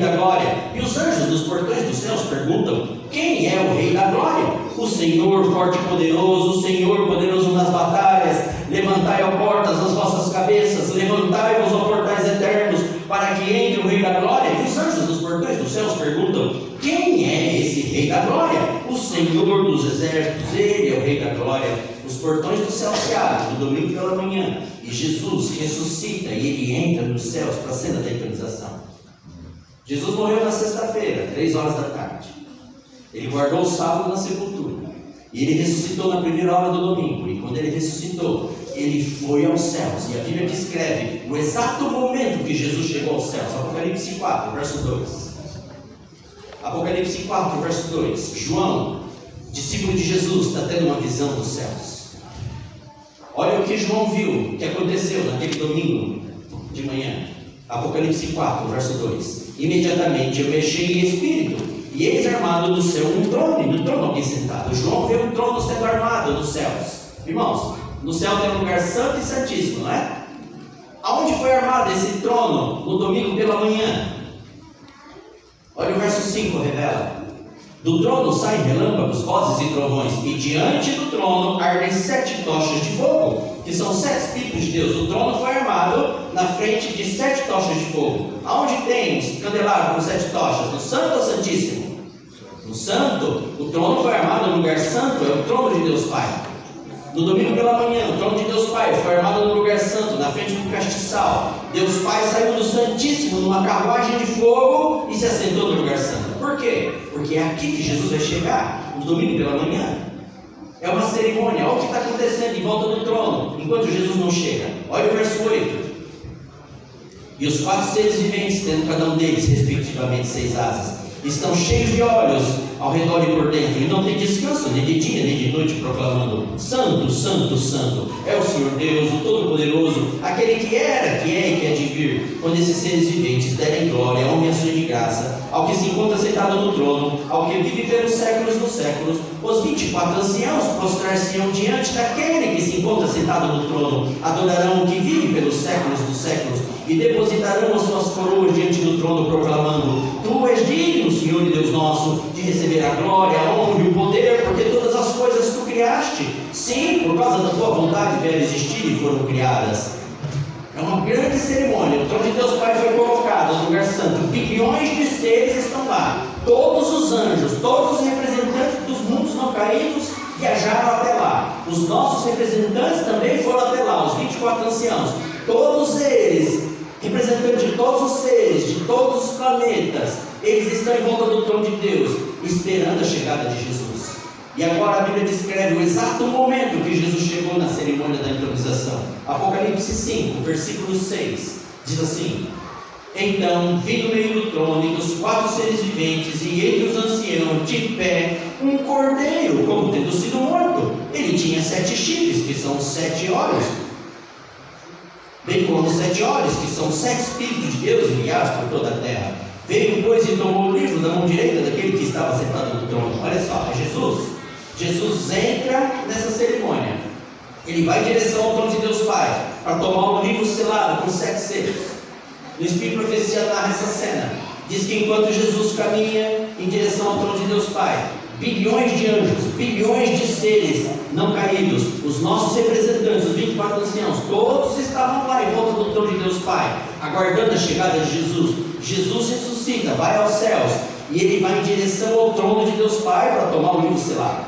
da Glória. E os anjos dos portões dos céus perguntam: quem é o Rei da Glória? O Senhor forte e poderoso, o Senhor poderoso nas batalhas. Levantai, ó portas, as vossas cabeças, levantai-vos, ó portais eternos, para que entre o Rei da Glória. E os anjos dos portões dos céus perguntam: quem é esse Rei da Glória? O Senhor dos exércitos, Ele é o Rei da Glória. Os portões do céu se abrem no domingo pela manhã, e Jesus ressuscita e ele entra nos céus para a cena da eternização. Jesus morreu na sexta-feira, 3 horas da tarde. Ele guardou o sábado na sepultura, e ele ressuscitou na primeira hora do domingo. E quando ele ressuscitou, ele foi aos céus. E a Bíblia descreve o exato momento que Jesus chegou aos céus. Apocalipse 4, verso 2. Apocalipse 4, verso 2. João, discípulo de Jesus, está tendo uma visão dos céus. Olha o que João viu, que aconteceu naquele domingo de manhã. Apocalipse 4, verso 2. Imediatamente eu mexi em espírito, e eis armado no céu um trono, e no trono alguém sentado. João vê um trono sendo armado nos céus. Irmãos, no céu tem um lugar santo e santíssimo, não é? Aonde foi armado esse trono no domingo pela manhã? Olha o verso 5, revela: do trono saem relâmpagos, vozes e trovões, e diante do trono ardem 7 tochas de fogo, que são 7 Espíritos de Deus. O trono foi armado na frente de 7 tochas de fogo. Aonde tem os candelabros com 7 tochas? No Santo ou Santíssimo? No Santo. O trono foi armado no lugar santo, é o trono de Deus Pai. No domingo pela manhã, o trono de Deus Pai foi armado no lugar santo, na frente do castiçal. Deus Pai saiu do Santíssimo numa carruagem de fogo e se assentou no lugar santo. Por quê? Porque é aqui que Jesus vai chegar, no domingo pela manhã. É uma cerimônia. Olha o que está acontecendo em volta do trono, enquanto Jesus não chega. Olha o verso 8. E os 4 seres viventes, tendo cada um deles, respectivamente, 6 asas, estão cheios de olhos ao redor e por dentro, e não tem descanso, nem de dia, nem de noite, proclamando: Santo, Santo, Santo, é o Senhor Deus, o Todo-Poderoso, aquele que era, que é e que há de vir. Quando esses seres viventes derem glória, honra e ações de graça ao que se encontra sentado no trono, ao que vive pelos séculos dos séculos, os 24 anciãos prostrar-se-ão diante daquele que se encontra sentado no trono, adorarão o que vive pelos séculos dos séculos, e depositarão as suas coroas diante do trono, proclamando: Tu és digno, Senhor e Deus nosso, de receber a glória, a honra e o poder, porque todas as coisas tu criaste. Sim, por causa da tua vontade vieram existir e foram criadas. É uma grande cerimônia. O trono de Deus Pai foi colocado no lugar santo. Bilhões de seres estão lá. Todos os anjos, todos os representantes dos mundos não caídos viajaram até lá. Os nossos representantes também foram até lá, os 24 anciãos. Todos eles, representantes de todos os seres, de todos os planetas, eles estão em volta do trono de Deus, esperando a chegada de Jesus. E agora a Bíblia descreve o exato momento que Jesus chegou na cerimônia da entronização. Apocalipse 5, versículo 6, diz assim: então vi no meio do trono e dos 4 seres viventes e entre os anciãos de pé um cordeiro, como tendo sido morto. Ele tinha 7 chifres, que são 7 olhos, bem como os 7 olhos, que são 7 Espíritos de Deus enviados por toda a terra. Veio, pois, e tomou o livro da mão direita daquele que estava sentado no trono. Olha só, é Jesus. Jesus entra nessa cerimônia. Ele vai em direção ao trono de Deus Pai, para tomar o livro selado com 7 selos. No Espírito Profecia narra essa cena. Diz que enquanto Jesus caminha em direção ao trono de Deus Pai, bilhões de anjos, bilhões de seres não caídos, os nossos representantes, os 24 anciãos, todos estavam lá em volta do trono de Deus Pai, aguardando a chegada de Jesus. Jesus ressuscita, vai aos céus, e ele vai em direção ao trono de Deus Pai para tomar o livro selado.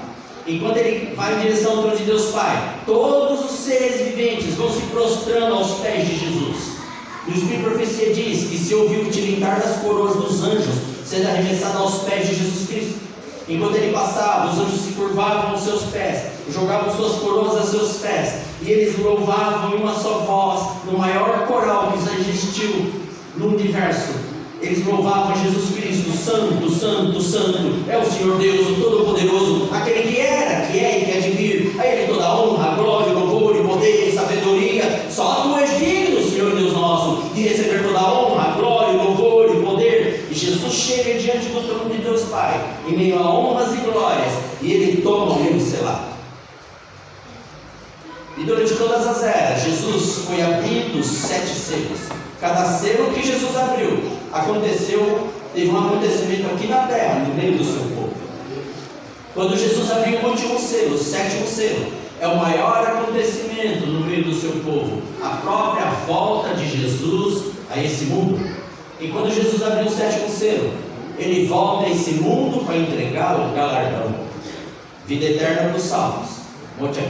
Enquanto ele vai em direção ao trono de Deus Pai, todos os seres viventes vão se prostrando aos pés de Jesus. E o Espírito de Profecia diz que se ouviu o tilintar das coroas dos anjos sendo arremessado aos pés de Jesus Cristo. Enquanto ele passava, os anjos se curvavam aos seus pés, jogavam suas coroas aos seus pés, e eles louvavam em uma só voz, no maior coral que já existiu no universo. Eles louvavam Jesus Cristo: Santo, Santo, Santo, é o Senhor Deus, o Todo-Poderoso, aquele que era, que é e que há de vir. A Ele toda a honra, glória, louvor e poder e sabedoria. Só Tu és digno, Senhor Deus nosso, de receber toda a honra, glória, louvor e poder. E Jesus chega diante do trono de Deus Pai, em meio a honras e glórias, e Ele toma o livro selado. E durante todas as eras, Jesus foi abrindo 7 selos. Cada selo que Jesus abriu, teve um acontecimento aqui na terra, no meio do seu povo. Quando Jesus abriu o último selo, o 7º selo, é o maior acontecimento no meio do seu povo, a própria volta de Jesus a esse mundo. E quando Jesus abriu o 7º selo, ele volta a esse mundo para entregar o galardão: vida eterna para os salvos, morte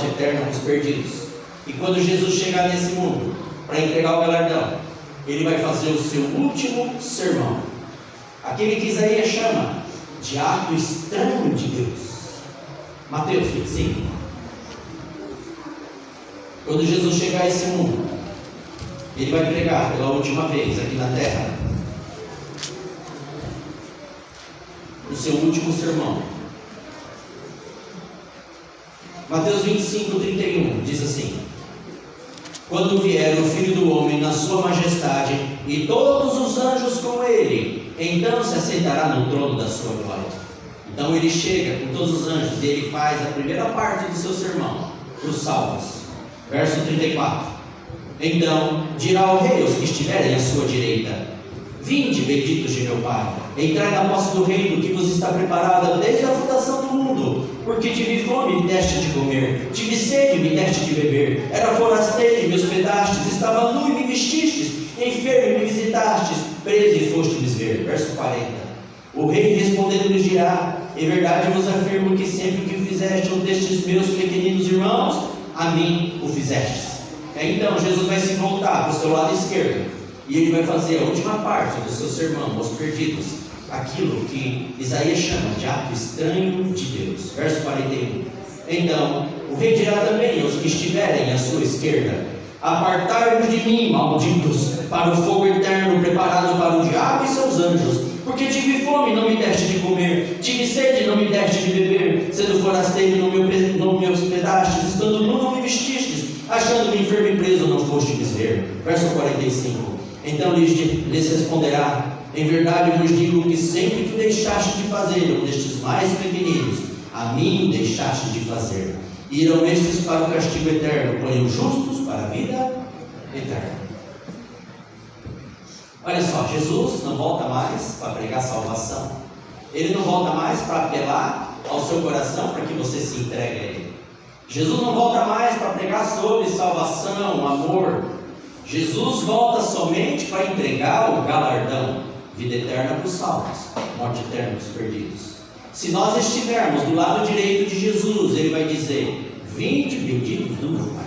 eterna para os perdidos. E quando Jesus chegar nesse mundo para entregar o galardão, ele vai fazer o seu último sermão, aquele que Isaías chama de ato estranho de Deus. Mateus 25. Quando Jesus chegar a esse mundo, ele vai pregar pela última vez aqui na terra o seu último sermão. Mateus 25, 31 diz assim: quando vier o Filho do Homem na sua majestade e todos os anjos com ele, então se assentará no trono da sua glória. Então ele chega com todos os anjos e ele faz a primeira parte do seu sermão para os salvos. Verso 34: então dirá ao rei aos que estiverem à sua direita: vinde, benditos de meu Pai, entrai na posse do reino que vos está preparada desde a fundação do mundo. Porque tive fome e me deste de comer, tive sede e me deste de beber, era forasteiro e me hospedastes, estava nu e me vestistes, enfermo e me visitastes, preso e fostes ver. Verso 40. O rei respondendo lhes dirá: em verdade vos afirmo que sempre que fizeste um destes meus pequeninos irmãos, a mim o fizestes. Então Jesus vai se voltar para o seu lado esquerdo e ele vai fazer a última parte do seu sermão aos perdidos, aquilo que Isaías chama de ato estranho de Deus. Verso 41. Então o rei dirá também aos que estiverem à sua esquerda: apartai-vos de mim, malditos, para o fogo eterno preparado para o diabo e seus anjos. Porque tive fome e não me deste de comer, tive sede e não me deste de beber, sendo forasteiro não me hospedastes, estando nu não me vestistes, achando-me enfermo e preso não fostes ver. Verso 45. Então lhes responderá: em verdade vos digo que sempre que deixaste de fazer um destes mais pequeninos, a mim o deixaste de fazer. Irão estes para o castigo eterno, porém os justos para a vida eterna. Olha só, Jesus não volta mais para pregar salvação. Ele não volta mais para apelar ao seu coração para que você se entregue a Ele. Jesus não volta mais para pregar sobre salvação, amor. Jesus volta somente para entregar o galardão: vida eterna para os salvos, morte eterna para os perdidos. Se nós estivermos do lado direito de Jesus, Ele vai dizer: vinde benditos do meu Pai.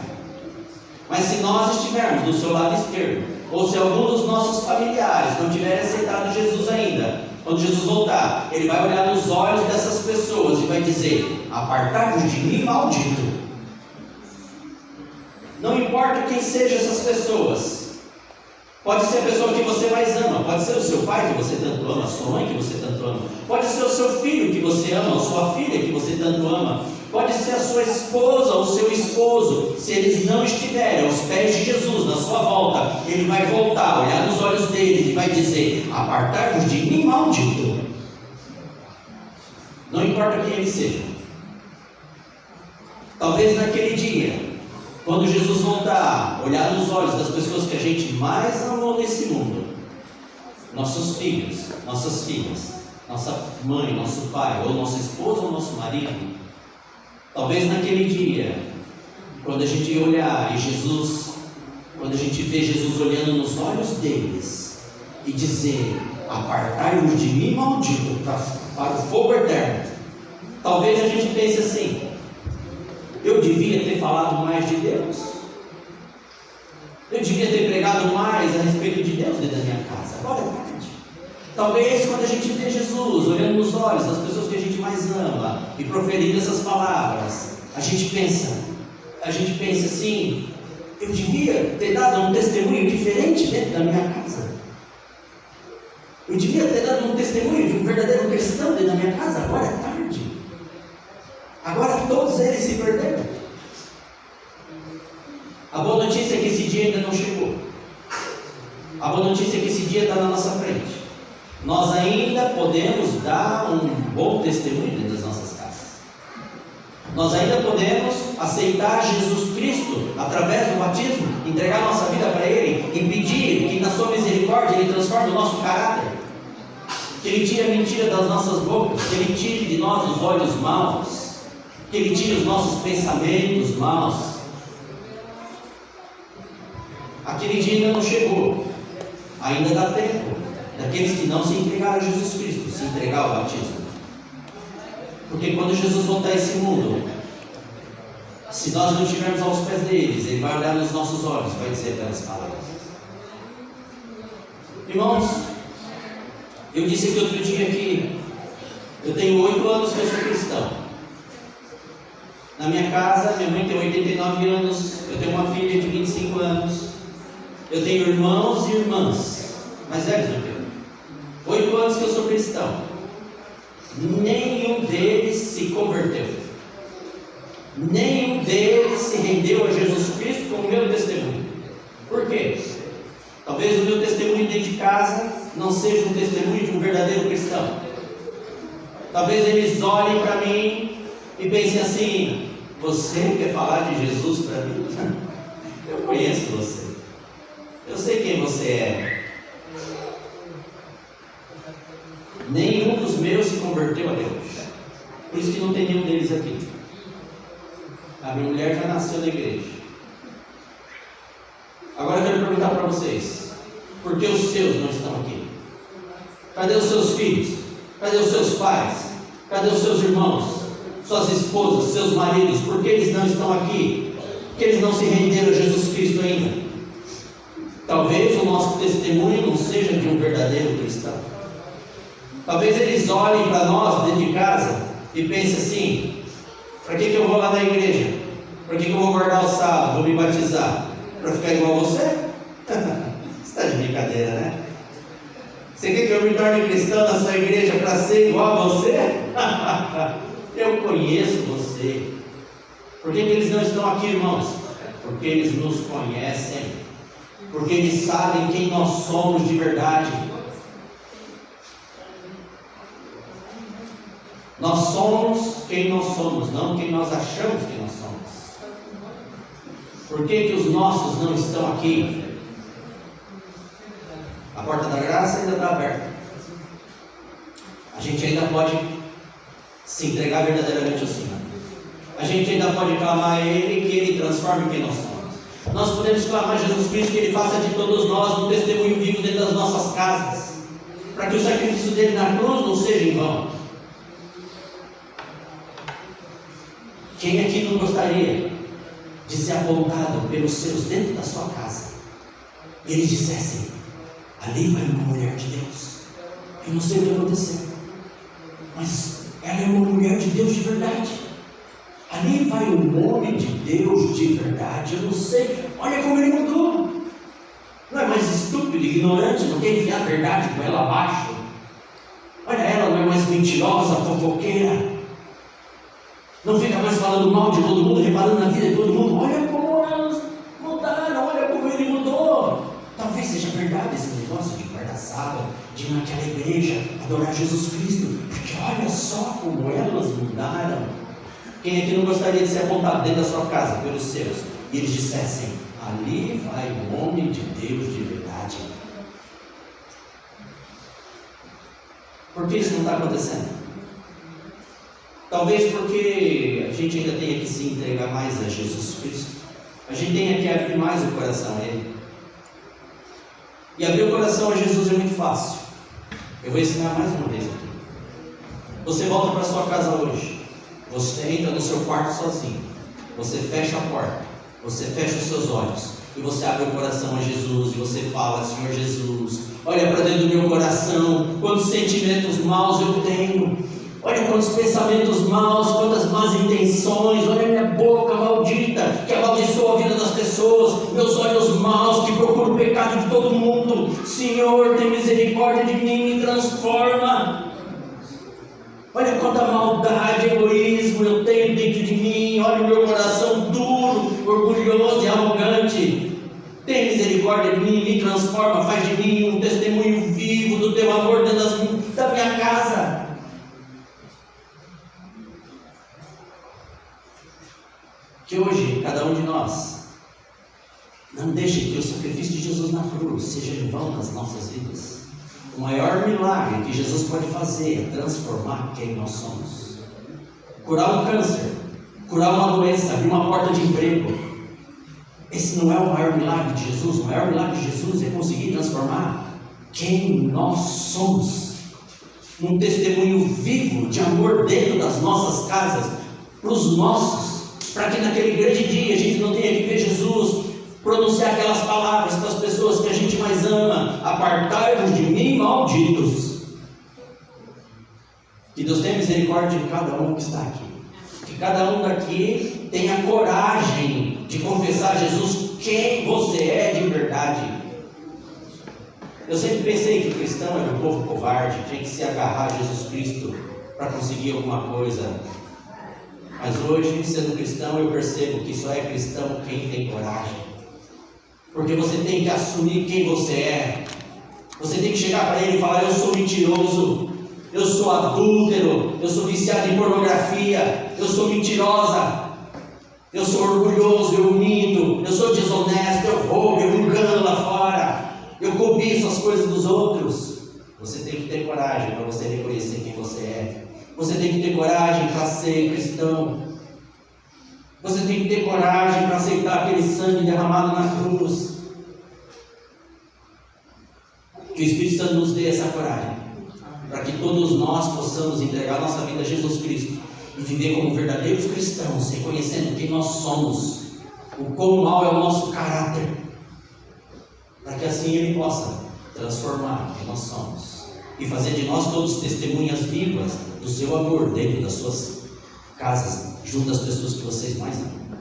Mas se nós estivermos do seu lado esquerdo, ou se algum dos nossos familiares não tiver aceitado Jesus ainda, quando Jesus voltar, ele vai olhar nos olhos dessas pessoas e vai dizer: apartai-vos de mim, maldito. Não importa quem sejam essas pessoas. Pode ser a pessoa que você mais ama, pode ser o seu pai que você tanto ama, a sua mãe que você tanto ama, pode ser o seu filho que você ama, a sua filha que você tanto ama, pode ser a sua esposa ou o seu esposo. Se eles não estiverem aos pés de Jesus na sua volta, ele vai voltar, olhar nos olhos deles e vai dizer: apartai-vos de mim, maldito. Não importa quem eles sejam. Talvez naquele dia, quando Jesus voltar, olhar nos olhos das pessoas que a gente mais amou nesse mundo, nossos filhos, nossas filhas, nossa mãe, nosso pai, ou nossa esposa ou nosso marido, talvez naquele dia, quando a gente olhar e Jesus, quando a gente vê Jesus olhando nos olhos deles e dizer: apartai-vos de mim, maldito, para o fogo eterno, talvez a gente pense assim: eu devia ter falado mais de Deus, eu devia ter pregado mais a respeito de Deus dentro da minha casa. Agora é tarde. Talvez quando a gente vê Jesus olhando nos olhos das pessoas que a gente mais ama e proferindo essas palavras, a gente pensa assim: eu devia ter dado um testemunho diferente dentro da minha casa, eu devia ter dado um testemunho de um verdadeiro cristão dentro da minha casa. Agora é tarde. Agora todos eles se perderam. A boa notícia é que esse dia ainda não chegou. A boa notícia é que esse dia está na nossa frente. Nós ainda podemos dar um bom testemunho dentro das nossas casas. Nós ainda podemos aceitar Jesus Cristo através do batismo, entregar nossa vida para Ele e pedir que na sua misericórdia Ele transforme o nosso caráter, que Ele tire a mentira das nossas bocas, que Ele tire de nós os olhos maus, que Ele tire os nossos pensamentos maus. Aquele dia ainda não chegou. Ainda dá tempo daqueles que não se entregaram a Jesus Cristo se entregar ao batismo. Porque quando Jesus voltar a esse mundo, se nós não estivermos aos pés deles, Ele vai olhar nos nossos olhos e vai dizer aquelas palavras. Irmãos, eu disse que outro dia que eu tenho 8 anos que eu sou cristão. Na minha casa, minha mãe tem 89 anos, eu tenho uma filha de 25 anos, eu tenho irmãos e irmãs, mais velhos do que eu. 8 anos que eu sou cristão. Nenhum deles se converteu. Nenhum deles se rendeu a Jesus Cristo como meu testemunho. Por quê? Talvez o meu testemunho dentro de casa não seja um testemunho de um verdadeiro cristão. Talvez eles olhem para mim e pensem assim: você quer falar de Jesus para mim? Eu conheço você, eu sei quem você é. Nenhum dos meus se converteu a Deus, por isso que não tem nenhum deles aqui. A minha mulher já nasceu na igreja. Agora eu quero perguntar para vocês: por que os seus não estão aqui? Cadê os seus filhos? Cadê os seus pais? Cadê os seus irmãos? Suas esposas, seus maridos? Por que eles não estão aqui? Por que eles não se renderam a Jesus Cristo ainda? Talvez o nosso testemunho não seja de um verdadeiro cristão. Talvez eles olhem para nós dentro de casa e pensem assim: para que eu vou lá na igreja? Para que eu vou guardar o sábado? Vou me batizar? Para ficar igual a você? Você está de brincadeira, né? Você quer que eu me torne cristão na sua igreja para ser igual a você? Eu conheço você. Por que eles não estão aqui, irmãos? Porque eles nos conhecem. Porque eles sabem quem nós somos de verdade. Nós somos quem nós somos, não quem nós achamos que nós somos. Por que os nossos não estão aqui? A porta da graça ainda está aberta. A gente ainda pode se entregar verdadeiramente ao Senhor. A gente ainda pode clamar a Ele que Ele transforme quem nós somos. Nós podemos clamar a Jesus Cristo que Ele faça de todos nós um testemunho vivo dentro das nossas casas, para que o sacrifício dele na cruz não seja em vão. Quem aqui não gostaria de ser apontado pelos seus dentro da sua casa e eles dissessem: ali vai uma mulher de Deus? Eu não sei o que aconteceu, mas ela é uma mulher de Deus de verdade. Ali vai um homem de Deus de verdade. Eu não sei, olha como ele mudou. Não é mais estúpido, ignorante, não quer enfiar a verdade com ela abaixo. Olha, ela não é mais mentirosa, fofoqueira. Não fica mais falando mal de todo mundo, reparando na vida de todo mundo. Olha como elas mudaram, olha como ele mudou. Talvez seja verdade esse negócio de guarda-sábado, de ir naquela igreja, adorar Jesus Cristo. Porque olha só como elas mudaram. Quem aqui não gostaria de ser apontado dentro da sua casa pelos seus e eles dissessem: ali vai um homem de Deus de verdade? Por que isso não está acontecendo? Talvez porque a gente ainda tenha que se entregar mais a Jesus Cristo. A gente tenha que abrir mais o coração a Ele. E abrir o coração a Jesus é muito fácil. Eu vou ensinar mais uma vez aqui. Você volta para sua casa hoje. Você entra no seu quarto sozinho. Você fecha a porta. Você fecha os seus olhos. E você abre o coração a Jesus. E você fala: Senhor Jesus, olha para dentro do meu coração. Quantos sentimentos maus eu tenho. Olha quantos pensamentos maus, quantas más intenções. Olha minha boca maldita, que amaldiçoa a vida das pessoas. Meus olhos maus, que procuram o pecado de todo mundo. Senhor, tem misericórdia de mim, me transforma. Olha quanta maldade, egoísmo eu tenho dentro de mim. Olha o meu coração duro, orgulhoso e arrogante. Tem misericórdia de mim, me transforma. Faz de mim um testemunho vivo do teu amor dentro da minha casa. Que hoje, cada um de nós, não deixe que o sacrifício de Jesus na cruz seja em vão nas nossas vidas. O maior milagre que Jesus pode fazer é transformar quem nós somos. Curar um câncer, curar uma doença, abrir uma porta de emprego. Esse não é o maior milagre de Jesus. O maior milagre de Jesus é conseguir transformar quem nós somos. Um testemunho vivo de amor dentro das nossas casas, para os nossos. Para que naquele grande dia a gente não tenha que ver Jesus pronunciar aquelas palavras para as pessoas que a gente mais ama: apartai-vos de mim, malditos. Que Deus tenha misericórdia de cada um que está aqui. Que cada um daqui tenha coragem de confessar a Jesus quem você é de verdade. Eu sempre pensei que o cristão era um povo covarde, tinha que se agarrar a Jesus Cristo para conseguir alguma coisa. Mas hoje, sendo cristão, eu percebo que só é cristão quem tem coragem. Porque você tem que assumir quem você é. Você tem que chegar para ele e falar: eu sou mentiroso, eu sou adúltero, eu sou viciado em pornografia, eu sou mentirosa, eu sou orgulhoso, eu minto, eu sou desonesto, eu roubo, eu engano lá fora, eu cobiço as coisas dos outros. Você tem que ter coragem para você reconhecer quem você é. Você tem que ter coragem para ser cristão. Você tem que ter coragem para aceitar aquele sangue derramado na cruz. Que o Espírito Santo nos dê essa coragem, para que todos nós possamos entregar nossa vida a Jesus Cristo e viver como verdadeiros cristãos, reconhecendo quem nós somos, o quão mau é o nosso caráter, para que assim Ele possa transformar quem nós somos e fazer de nós todos testemunhas vivas do seu amor dentro das suas casas, junto às pessoas que vocês mais amam.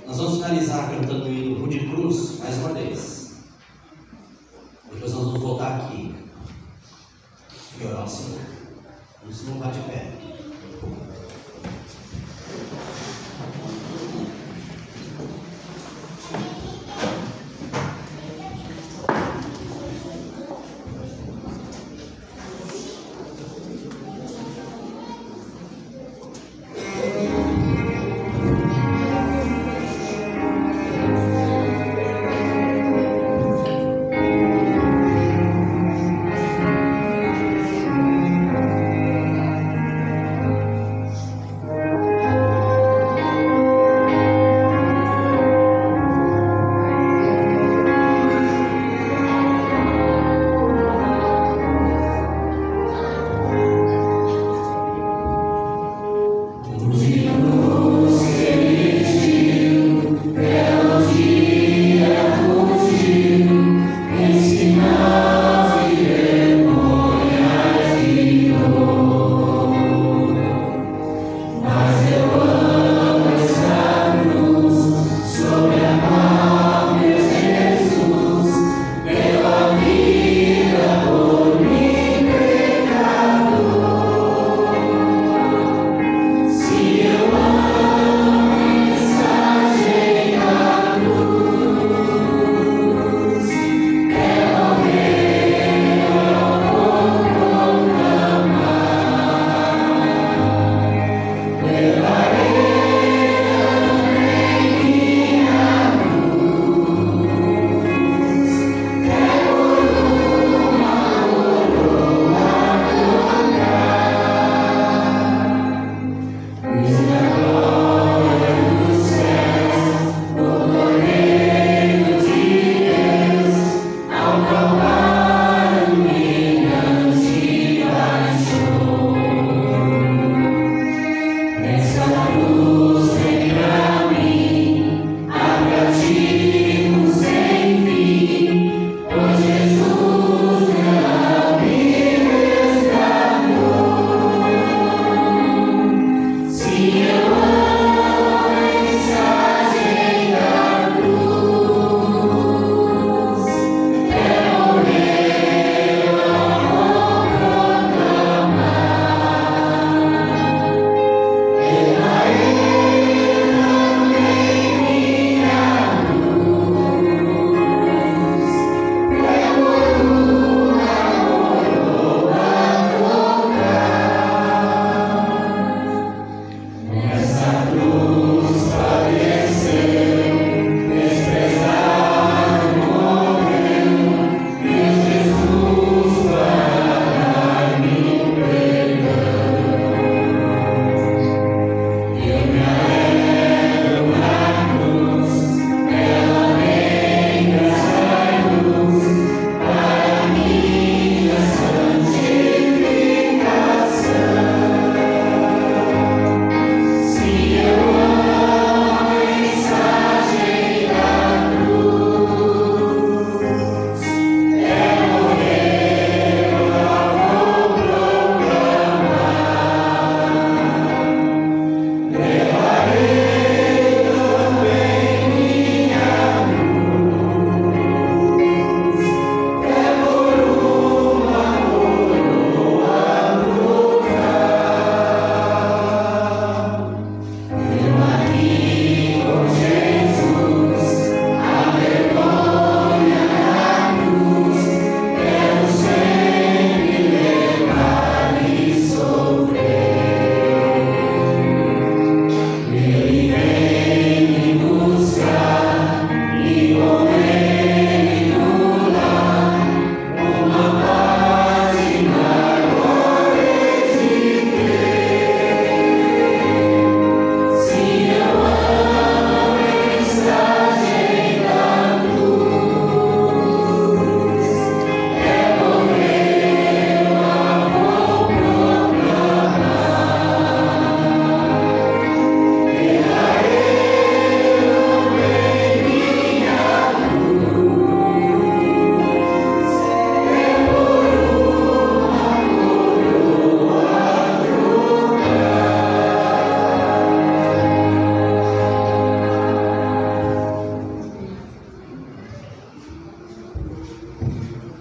Nós vamos finalizar cantando o hino Rude Cruz mais uma vez. Depois nós vamos voltar aqui e orar ao Senhor. Vamos louvar de pé.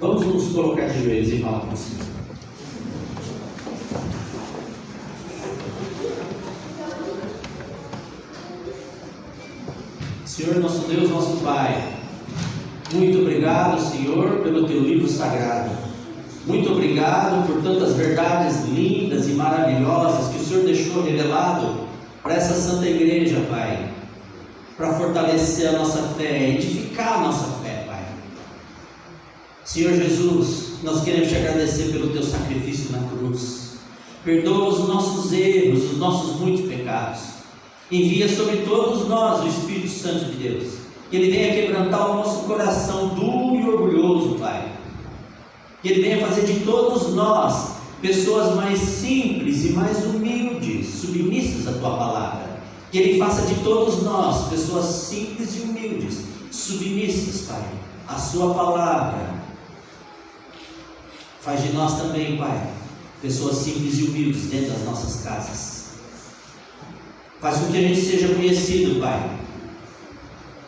Vamos nos colocar de joelhos e falar com o Senhor. Senhor, nosso Deus, nosso Pai, muito obrigado, Senhor, pelo Teu livro sagrado. Muito obrigado por tantas verdades lindas e maravilhosas que o Senhor deixou revelado para essa Santa Igreja, Pai, para fortalecer a nossa fé, edificar a nossa fé, Pai. Senhor Jesus, nós queremos te agradecer pelo Teu sacrifício na cruz. Perdoa os nossos erros, os nossos muitos pecados. Envia sobre todos nós o Espírito Santo de Deus, que Ele venha quebrantar o nosso coração duro e orgulhoso, Pai. Que Ele venha fazer de todos nós pessoas mais simples e mais humildes, submissas à Tua palavra. Que Ele faça de todos nós pessoas simples e humildes, submissas, Pai, à Sua palavra. Faz de nós também, Pai, pessoas simples e humildes dentro das nossas casas. Faz com que a gente seja conhecido, Pai,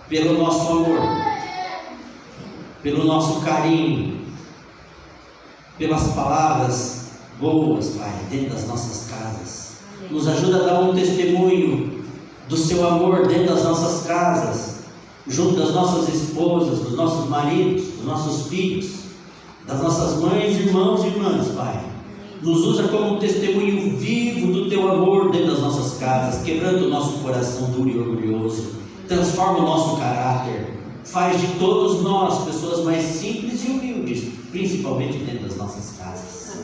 pelo nosso amor, pelo nosso carinho, pelas palavras boas, Pai, dentro das nossas casas. Nos ajuda a dar um testemunho do Seu amor dentro das nossas casas, junto das nossas esposas, dos nossos maridos, dos nossos filhos, das nossas mães, irmãos e irmãs, Pai. Nos usa como um testemunho vivo do Teu amor dentro das nossas casas, quebrando o nosso coração duro e orgulhoso. Transforma o nosso caráter. Faz de todos nós pessoas mais simples e humildes, principalmente dentro das nossas casas.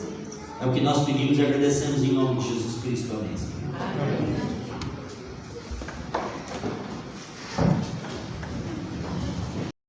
É o que nós pedimos e agradecemos em nome de Jesus Cristo. Amém.